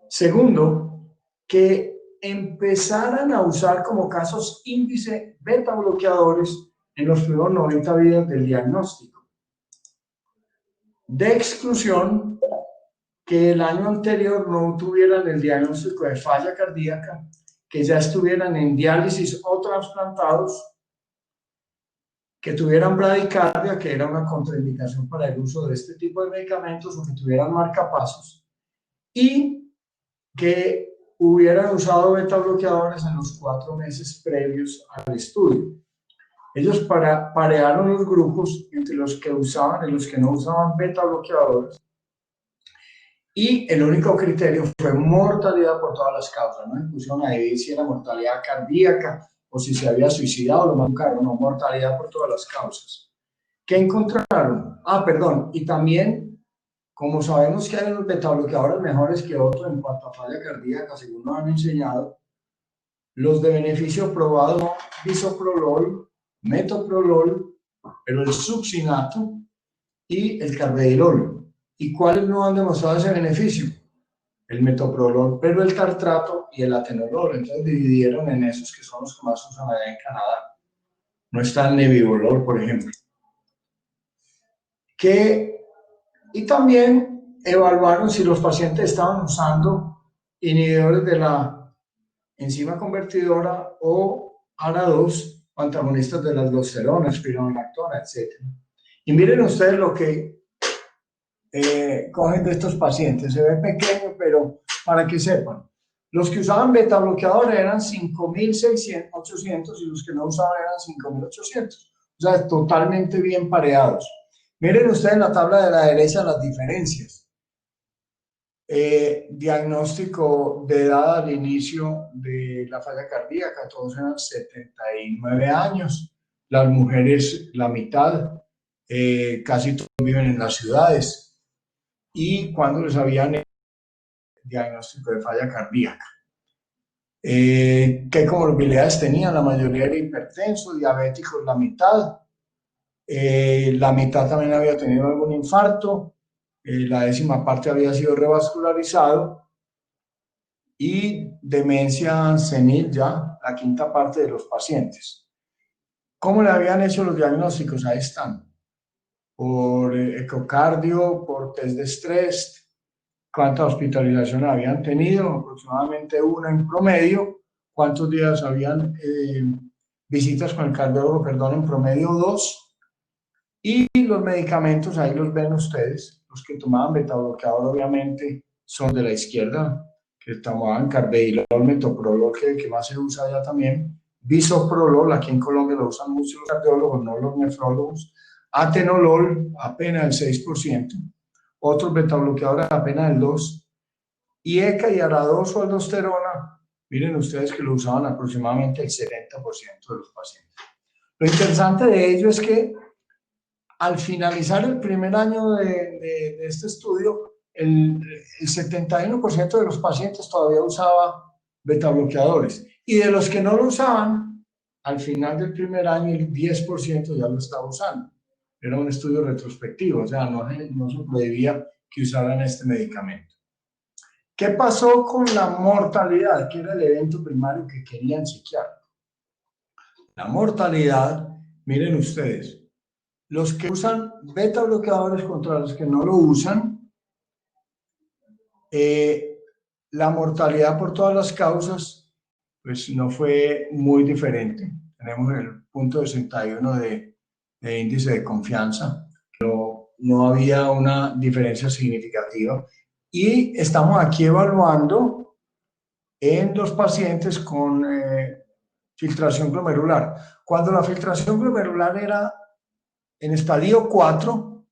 Segundo, que empezaran a usar como casos índice beta bloqueadores en los primeros 90 días del diagnóstico. De exclusión, que el año anterior no tuvieran el diagnóstico de falla cardíaca, que ya estuvieran en diálisis o trasplantados, que tuvieran bradicardia, que era una contraindicación para el uso de este tipo de medicamentos, o que tuvieran marcapasos, y que hubieran usado beta bloqueadores en los 4 meses previos al estudio. Ellos parearon los grupos entre los que usaban y los que no usaban beta bloqueadores, y el único criterio fue mortalidad por todas las causas. No pusieron a dividir si era mortalidad cardíaca o si se había suicidado, lo marcaron, no, mortalidad por todas las causas. ¿Qué encontraron? Y también, como sabemos que hay unos betabloqueadores mejores que otros en cuanto a falla cardíaca, según nos han enseñado, los de beneficio probado son bisoprolol, metoprolol, pero el succinato y el carvedilol. ¿Y cuáles no han demostrado ese beneficio? El metoprolol, pero el tartrato y el atenolol. Entonces dividieron en esos que son los que más usan allá en Canadá. No está el nebivolol, por ejemplo. Y también evaluaron si los pacientes estaban usando inhibidores de la enzima convertidora o ARA2, o antagonistas de la aldosterona, espironolactona, etc. Y miren ustedes lo que cogen de estos pacientes. Se ve pequeño, pero para que sepan. Los que usaban beta bloqueadores eran 5.800 y los que no usaban eran 5.800. O sea, totalmente bien pareados. Miren ustedes en la tabla de la derecha las diferencias. Diagnóstico de edad al inicio de la falla cardíaca, todos eran 79 años. Las mujeres, la mitad, casi todos viven en las ciudades. Y cuando les habían diagnóstico de falla cardíaca. ¿Qué comorbilidades tenían? La mayoría era hipertenso, diabéticos la mitad. La mitad también había tenido algún infarto. La 10ª parte había sido revascularizado. Y demencia senil ya, la 5ª parte de los pacientes. ¿Cómo le habían hecho los diagnósticos? Ahí están. Por ecocardio, por test de estrés. ¿Cuántas hospitalizaciones habían tenido? Aproximadamente 1 en promedio. ¿Cuántos días habían visitas con el cardiólogo? En promedio 2. Y los medicamentos, ahí los ven ustedes. Los que tomaban betabloqueador obviamente son de la izquierda, que tomaban carvedilol, metoprolol, que más se usa allá también. Bisoprolol, aquí en Colombia lo usan mucho los cardiólogos, no los nefrólogos. Atenolol, apenas el 6%. Otros betabloqueadores apenas el 2%, y ECA y ARA2 o aldosterona, miren ustedes que lo usaban aproximadamente el 70% de los pacientes. Lo interesante de ello es que al finalizar el primer año de este estudio, el 71% de los pacientes todavía usaba betabloqueadores, y de los que no lo usaban, al final del primer año el 10% ya lo estaba usando. Era un estudio retrospectivo, o sea, no se prohibía que usaran este medicamento. ¿Qué pasó con la mortalidad? Que era el evento primario que querían chequear. La mortalidad, miren ustedes, los que usan beta bloqueadores contra los que no lo usan, la mortalidad por todas las causas, pues no fue muy diferente. Tenemos el punto 61 de índice de confianza, pero no había una diferencia significativa. Y estamos aquí evaluando en los pacientes con filtración glomerular. Cuando la filtración glomerular era en estadio 4,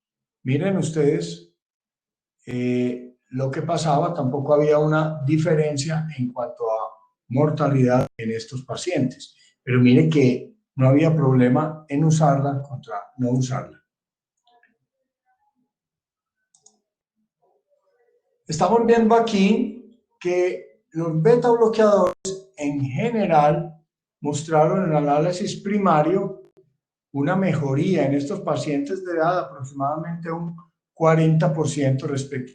miren ustedes lo que pasaba, tampoco había una diferencia en cuanto a mortalidad en estos pacientes. Pero miren que no había problema en usarla contra no usarla. Estamos viendo aquí que los beta bloqueadores en general mostraron en el análisis primario una mejoría en estos pacientes de edad, aproximadamente un 40% respecto.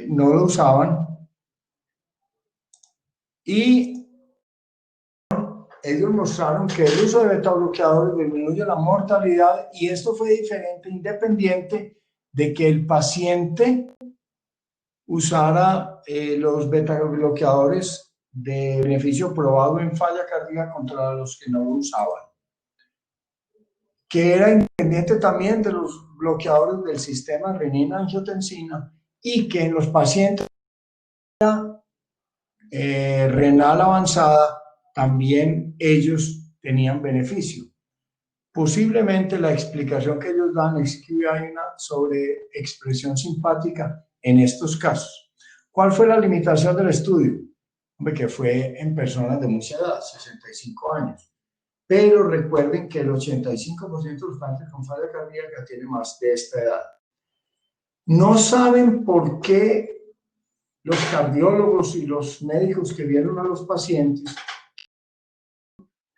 No lo usaban y ellos mostraron que el uso de betabloqueadores disminuye la mortalidad y esto fue diferente, independiente de que el paciente usara los betabloqueadores de beneficio probado en falla cardíaca contra los que no lo usaban, que era independiente también de los bloqueadores del sistema renina-angiotensina y que en los pacientes renal avanzada también ellos tenían beneficio. Posiblemente la explicación que ellos dan es que hay una sobreexpresión simpática en estos casos. ¿Cuál fue la limitación del estudio? Hombre, que fue en personas de mucha edad, 65 años. Pero recuerden que el 85% de los pacientes con falla cardíaca tienen más de esta edad. No saben por qué los cardiólogos y los médicos que vieron a los pacientes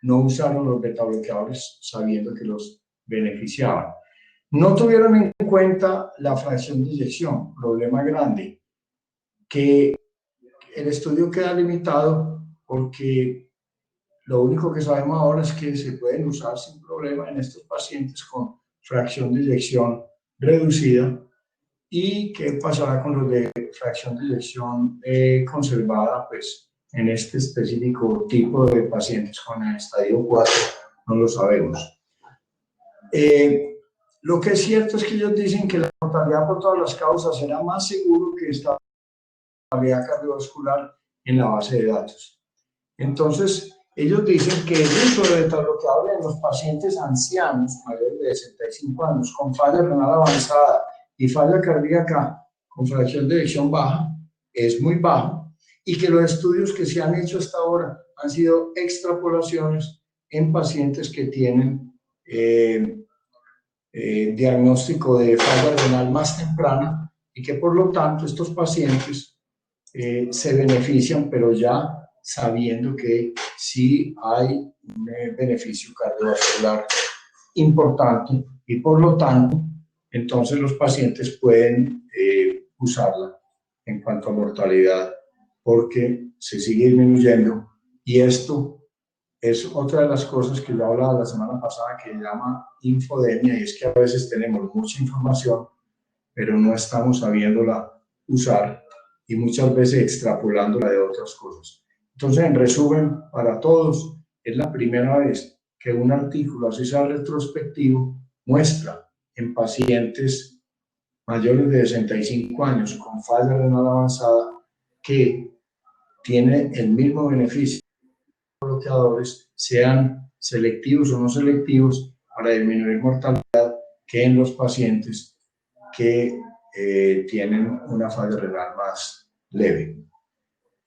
no usaron los betabloqueadores sabiendo que los beneficiaban. No tuvieron en cuenta la fracción de eyección, problema grande, que el estudio queda limitado porque lo único que sabemos ahora es que se pueden usar sin problema en estos pacientes con fracción de eyección reducida. ¿Y qué pasará con los de fracción de eyección conservada? Pues en este específico tipo de pacientes con el estadio 4 no lo sabemos. Lo que es cierto es que ellos dicen que la mortalidad por todas las causas será más seguro que esta mortalidad cardiovascular en la base de datos. Entonces, ellos dicen que el uso de betabloqueadores en los pacientes ancianos mayores de 65 años con falla renal avanzada y falla cardíaca con fracción de eyección baja es muy bajo y que los estudios que se han hecho hasta ahora han sido extrapolaciones en pacientes que tienen diagnóstico de falla renal más temprana y que por lo tanto estos pacientes se benefician, pero ya sabiendo que sí hay un beneficio cardiovascular importante y por lo tanto entonces los pacientes pueden usarla en cuanto a mortalidad porque se sigue disminuyendo y esto es otra de las cosas que yo hablaba la semana pasada que se llama infodemia y es que a veces tenemos mucha información pero no estamos sabiéndola usar y muchas veces extrapolándola de otras cosas. Entonces, en resumen, para todos, es la primera vez que un artículo, así sea retrospectivo, muestra en pacientes mayores de 65 años con falla renal avanzada que tiene el mismo beneficio de los bloqueadores, sean selectivos o no selectivos, para disminuir mortalidad que en los pacientes que tienen una falla renal más leve.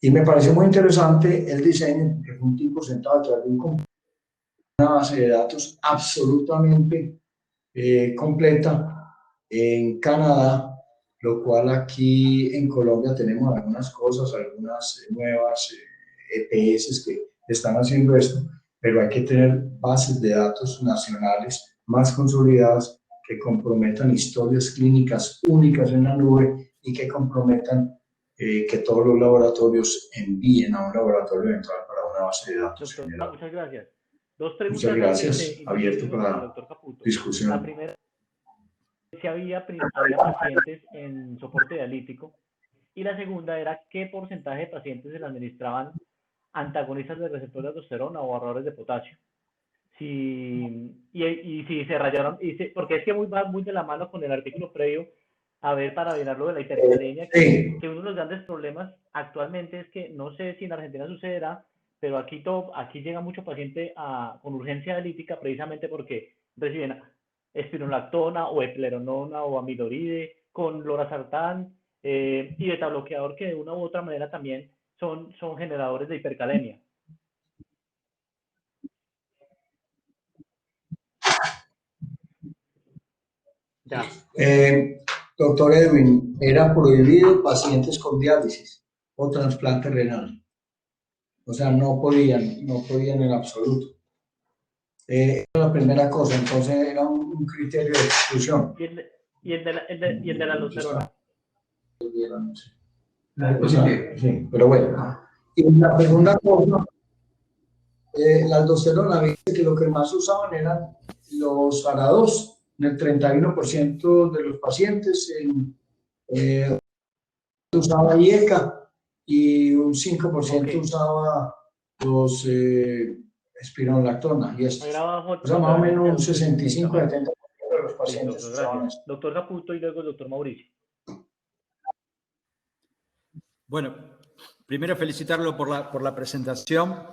Y me pareció muy interesante el diseño, porque fue un tipo sentado detrás de un computador, una base de datos absolutamente completa en Canadá, lo cual aquí en Colombia tenemos algunas cosas, algunas nuevas EPS que están haciendo esto, pero hay que tener bases de datos nacionales más consolidadas que comprometan historias clínicas únicas en la nube y que comprometan que todos los laboratorios envíen a un laboratorio eventual para una base de datos Doctor, general. muchas gracias. Dos preguntas. Muchas gracias. Abierto para discusión. La primera, si había pacientes en soporte dialítico, y la segunda era qué porcentaje de pacientes se le administraban antagonistas del receptor de aldosterona o ahorradores de potasio. Y si se rayaron, porque es que va muy de la mano con el artículo previo, a ver, para mirar lo de la hipercalemia, que uno de los grandes problemas actualmente es que, no sé si en Argentina sucederá, pero aquí llega mucho paciente con urgencia dialítica precisamente porque reciben espironolactona o eplerenona o amiloride con lorazepam y betabloqueador que de una u otra manera también son generadores de hipercalemia. Ya. Doctor Edwin, era prohibido pacientes con diálisis o trasplante renal. O sea, no podían en absoluto. Era la primera cosa, entonces era un criterio de exclusión. Y el de la aldosterona. Sí, pero bueno. Y la segunda cosa, la aldosterona, viste que lo que más usaban eran los ARA2, en el 31% de los pacientes usaba IECA y un 5% usaba los espironolactona y esto. O sea, más o menos un 65-70% de los pacientes usaban esto. Doctor Caputo y luego el doctor Mauricio. Bueno, primero felicitarlo por la presentación.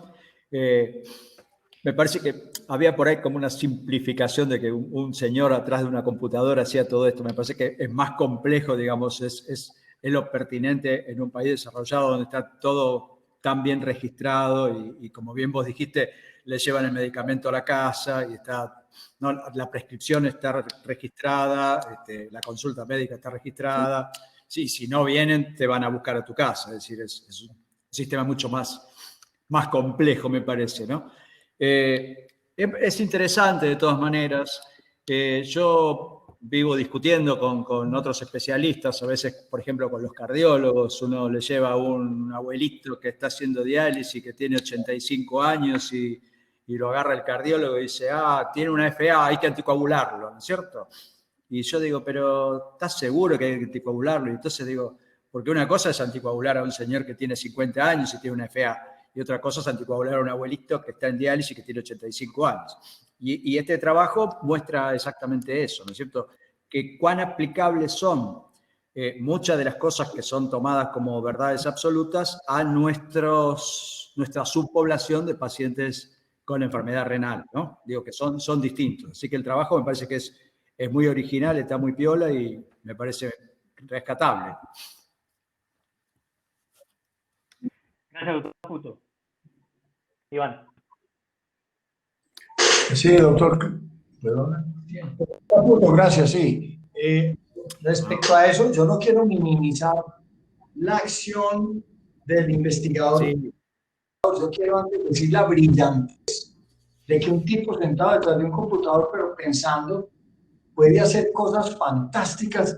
Me parece que había por ahí como una simplificación de que un señor atrás de una computadora hacía todo esto. Me parece que es más complejo, digamos, es lo pertinente en un país desarrollado donde está todo tan bien registrado y como bien vos dijiste, le llevan el medicamento a la casa y está, ¿no? La prescripción está registrada, la consulta médica está registrada. Sí, si no vienen, te van a buscar a tu casa. Es decir, es un sistema mucho más complejo, me parece, ¿no? Es interesante de todas maneras. Yo vivo discutiendo con otros especialistas, a veces, por ejemplo, con los cardiólogos. Uno le lleva a un abuelito que está haciendo diálisis, que tiene 85 años y lo agarra el cardiólogo y dice, tiene una FA, hay que anticoagularlo, ¿no es cierto? Y yo digo, pero ¿estás seguro que hay que anticoagularlo? Y entonces digo, porque una cosa es anticoagular a un señor que tiene 50 años y tiene una FA, y otra cosa es anticoagular a un abuelito que está en diálisis y que tiene 85 años. Y este trabajo muestra exactamente eso, ¿no es cierto? Que cuán aplicables son muchas de las cosas que son tomadas como verdades absolutas a nuestra subpoblación de pacientes con enfermedad renal, ¿no? Digo que son distintos. Así que el trabajo me parece que es muy original, está muy piola y me parece rescatable. Gracias, doctor Caputo. Iván. Sí, doctor. Caputo, gracias, sí. Respecto a eso, yo no quiero minimizar la acción del investigador. Sí. Yo quiero antes decir la brillantez de que un tipo sentado detrás de un computador, pero pensando, puede hacer cosas fantásticas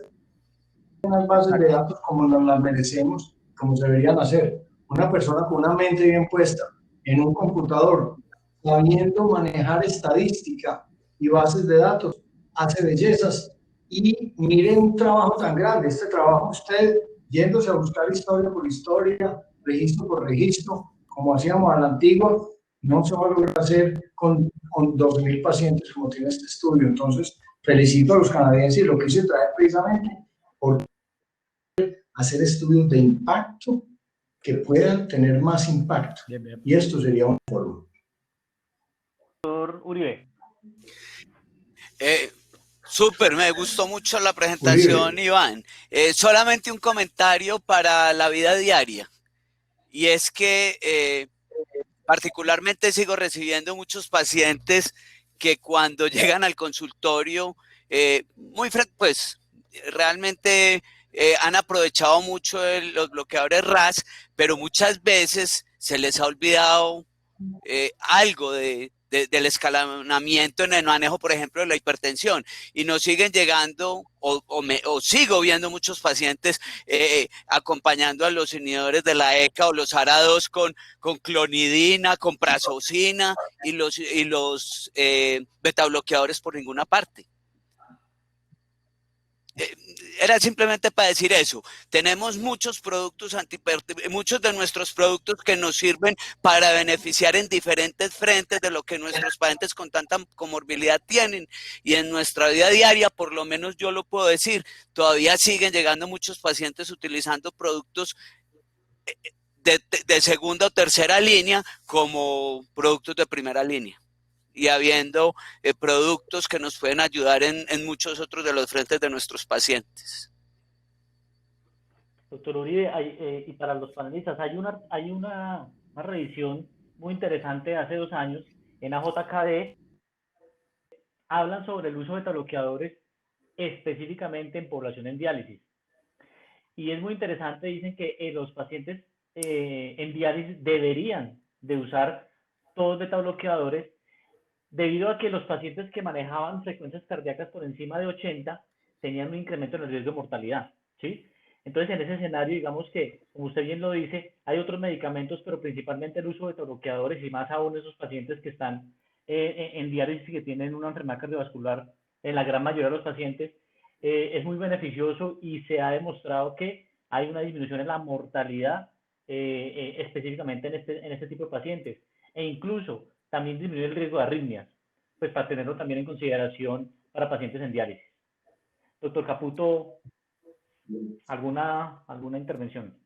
en las bases de datos como nos las merecemos, como se deberían hacer. Una persona con una mente bien puesta en un computador, sabiendo manejar estadística y bases de datos, hace bellezas. Y miren un trabajo tan grande, este trabajo usted yéndose a buscar historia por historia, registro por registro, como hacíamos a la antigua, no se va a lograr hacer con 2.000 pacientes como tiene este estudio. Entonces, felicito a los canadienses y lo que hice traer precisamente por hacer estudios de impacto que puedan tener más impacto. Bien, bien. Y esto sería un foro. Doctor Uribe. Súper, me gustó mucho la presentación, Uribe. Iván. Solamente un comentario para la vida diaria. Y es que particularmente sigo recibiendo muchos pacientes que cuando llegan al consultorio, pues realmente han aprovechado mucho los bloqueadores RAS, pero muchas veces se les ha olvidado algo del escalonamiento en el manejo, por ejemplo, de la hipertensión, y nos siguen llegando, o sigo viendo muchos pacientes acompañando a los inhibidores de la ECA o los ARA2 con clonidina, con prazosina y los betabloqueadores por ninguna parte. Era simplemente para decir eso. Tenemos muchos productos muchos de nuestros productos que nos sirven para beneficiar en diferentes frentes de lo que nuestros pacientes con tanta comorbilidad tienen, y en nuestra vida diaria, por lo menos yo lo puedo decir, todavía siguen llegando muchos pacientes utilizando productos de segunda o tercera línea como productos de primera línea, y habiendo productos que nos pueden ayudar en muchos otros de los frentes de nuestros pacientes. Doctor Uribe, y para los panelistas, hay una revisión muy interesante de hace 2 años en AJKD. Hablan sobre el uso de betabloqueadores específicamente en población en diálisis. Y es muy interesante, dicen que los pacientes en diálisis deberían de usar todos betabloqueadores, debido a que los pacientes que manejaban frecuencias cardíacas por encima de 80 tenían un incremento en el riesgo de mortalidad, ¿sí? Entonces, en ese escenario, digamos que, como usted bien lo dice, hay otros medicamentos, pero principalmente el uso de beta-bloqueadores y más aún esos pacientes que están en diálisis y que tienen una enfermedad cardiovascular, en la gran mayoría de los pacientes, es muy beneficioso y se ha demostrado que hay una disminución en la mortalidad específicamente en este tipo de pacientes. E incluso también disminuye el riesgo de arritmias, pues para tenerlo también en consideración para pacientes en diálisis. Doctor Caputo, ¿alguna intervención?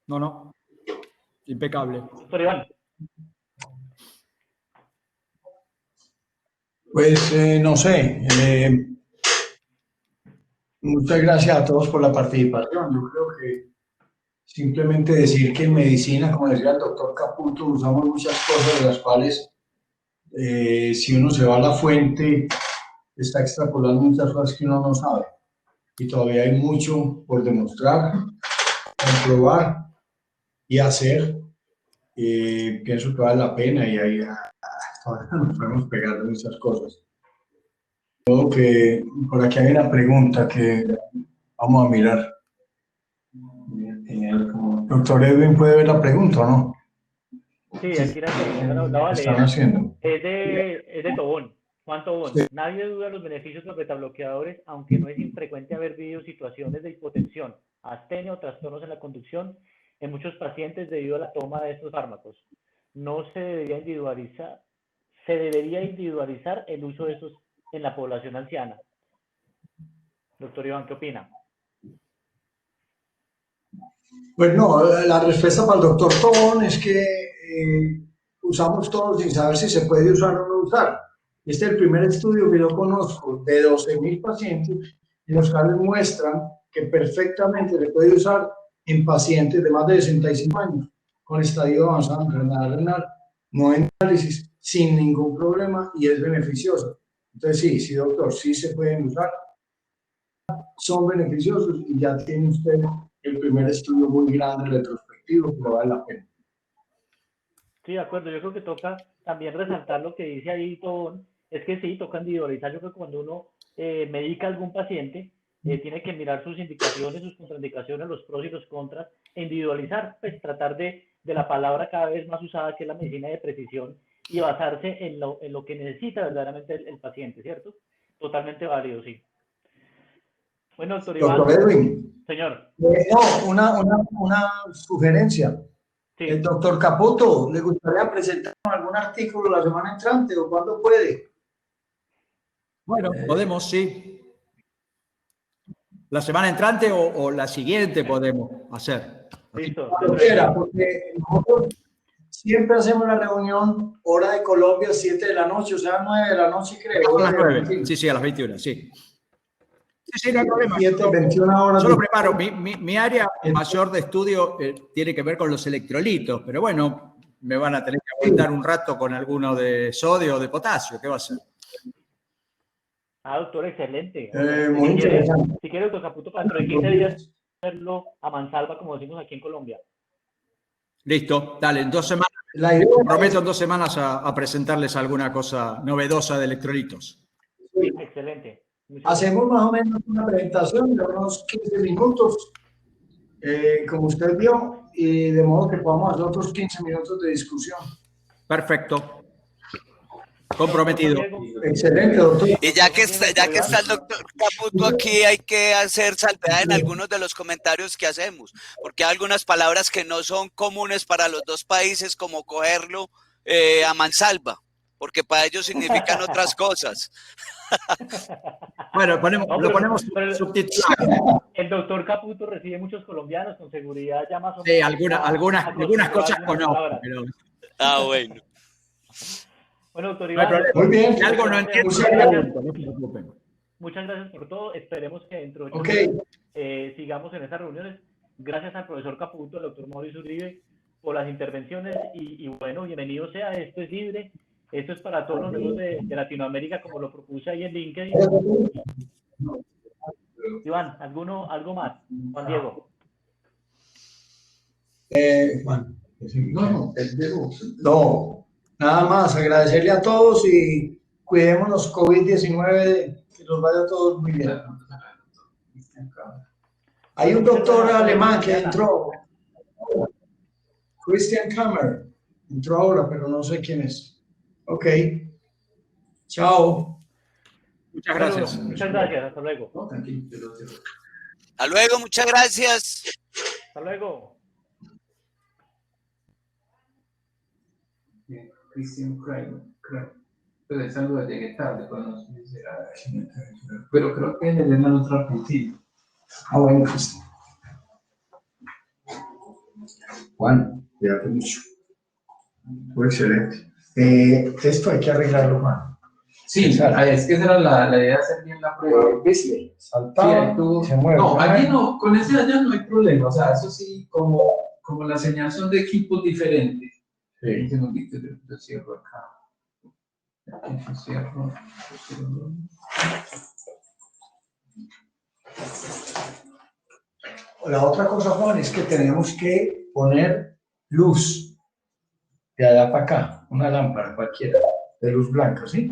No, impecable. Doctor Iván. Pues no sé, muchas gracias a todos por la participación. Yo creo que simplemente decir que en medicina, como decía el doctor Caputo, usamos muchas cosas de las cuales si uno se va a la fuente, está extrapolando muchas cosas que uno no sabe. Y todavía hay mucho por demostrar, comprobar y hacer. Pienso que vale la pena y ahí todavía nos podemos pegar de muchas cosas. Creo que por aquí hay una pregunta que vamos a mirar. Doctor Edwin, ¿puede ver la pregunta o no? Sí, aquí la voy a Están leer. haciendo. Es de Tobón. Juan Tobón. Sí. Nadie duda de los beneficios de los betabloqueadores, aunque no es infrecuente haber vivido situaciones de hipotensión, astenia o trastornos en la conducción en muchos pacientes debido a la toma de estos fármacos. No se debería individualizar el uso de estos en la población anciana. Doctor Iván, ¿qué opina? Pues no, la respuesta para el doctor Tobón es que usamos todos sin saber si se puede usar o no usar. Este es el primer estudio que yo conozco de 12.000 pacientes en los cuales muestran que perfectamente se puede usar en pacientes de más de 65 años con estadio avanzado en enfermedad renal, no en análisis, sin ningún problema y es beneficioso. Entonces sí, doctor, sí se pueden usar, son beneficiosos y ya tiene usted el primer estudio muy grande retrospectivo que vale la pena. Sí, de acuerdo. Yo creo que toca también resaltar lo que dice ahí Tobón, es que sí, toca individualizar. Yo creo que cuando uno medica a algún paciente, tiene que mirar sus indicaciones, sus contraindicaciones, los pros y los contras, e individualizar, pues tratar de la palabra cada vez más usada, que es la medicina de precisión, y basarse en lo que necesita verdaderamente el paciente, ¿cierto? Totalmente válido, sí. Bueno, doctor Iván. Doctor Edwin. Señor. No, una sugerencia. Sí. El doctor Caputo, ¿le gustaría presentar algún artículo la semana entrante o cuándo puede? Bueno, podemos, sí. La semana entrante o la siguiente podemos hacer. Listo. Cuando quiera, porque nosotros siempre hacemos la reunión, hora de Colombia, 7 de la noche, o sea, 9 de la noche, creo. A las 9. Sí, a las 21, sí. Sí, no hay problema. 7, 21 horas. Solo preparo. Mi área mayor de estudio tiene que ver con los electrolitos, pero bueno, me van a tener que aguantar un rato con alguno de sodio o de potasio. ¿Qué va a hacer? Ah, doctor, excelente. Muy interesante. Si quiere, doctor Caputo, para dentro de 15 días hacerlo a mansalva, como decimos aquí en Colombia. Listo, dale, en 2 semanas. Me comprometo en 2 semanas a presentarles alguna cosa novedosa de electrolitos. Sí, excelente. Hacemos más o menos una presentación de unos 15 minutos, como usted vio, y de modo que podamos hacer otros 15 minutos de discusión. Perfecto. Comprometido. Excelente, doctor. Y ya que está el doctor Caputo aquí, hay que hacer salvedad en algunos de los comentarios que hacemos, porque hay algunas palabras que no son comunes para los dos países, como cogerlo a mansalva, porque para ellos significan otras cosas. Bueno, lo ponemos subtitulado. El doctor Caputo recibe muchos colombianos, con seguridad ya más o menos. Sí, algunas cosas conozco. Pero... Ah, bueno. Bueno, doctor Iván. Muy bien. Si algo no entiendo, no se preocupen. Muchas gracias por todo. Esperemos que dentro de 8 días sigamos en estas reuniones. Gracias al profesor Caputo, al doctor Mauricio Uribe, por las intervenciones. Y bueno, bienvenido sea. Esto es libre. Esto es para todos los negocios de Latinoamérica, como lo propuse ahí en LinkedIn. Iván, ¿algo más? Juan Diego. No. Nada más, agradecerle a todos y cuidémonos COVID-19, que nos vaya a todos muy bien. Hay un doctor alemán que entró, Christian Kammer, entró ahora, pero no sé quién es. Ok, chao. Muchas gracias. Muchas gracias, hasta luego. No, tranquilo, Hasta luego, muchas gracias. Hasta luego. Christian Kramer. Pues el saludo llegué tarde, pues no sé si será. Pero creo que le den otro argentino. Ah, bueno, Cristian. Juan, cuídate mucho. Fue excelente. Esto hay que arreglarlo, Juan. Sí, es que esa era la idea de hacer bien la prueba. ¿Viste? Sí, Saltaba, se mueve. no, aquí no, con ese allá no hay problema. O sea, eso sí, como la señal son de equipos diferentes. Sí. Un segundito, yo cierro acá. Yo cierro. La otra cosa, Juan, es que tenemos que poner luz de allá para acá, una lámpara cualquiera, de luz blanca, ¿sí?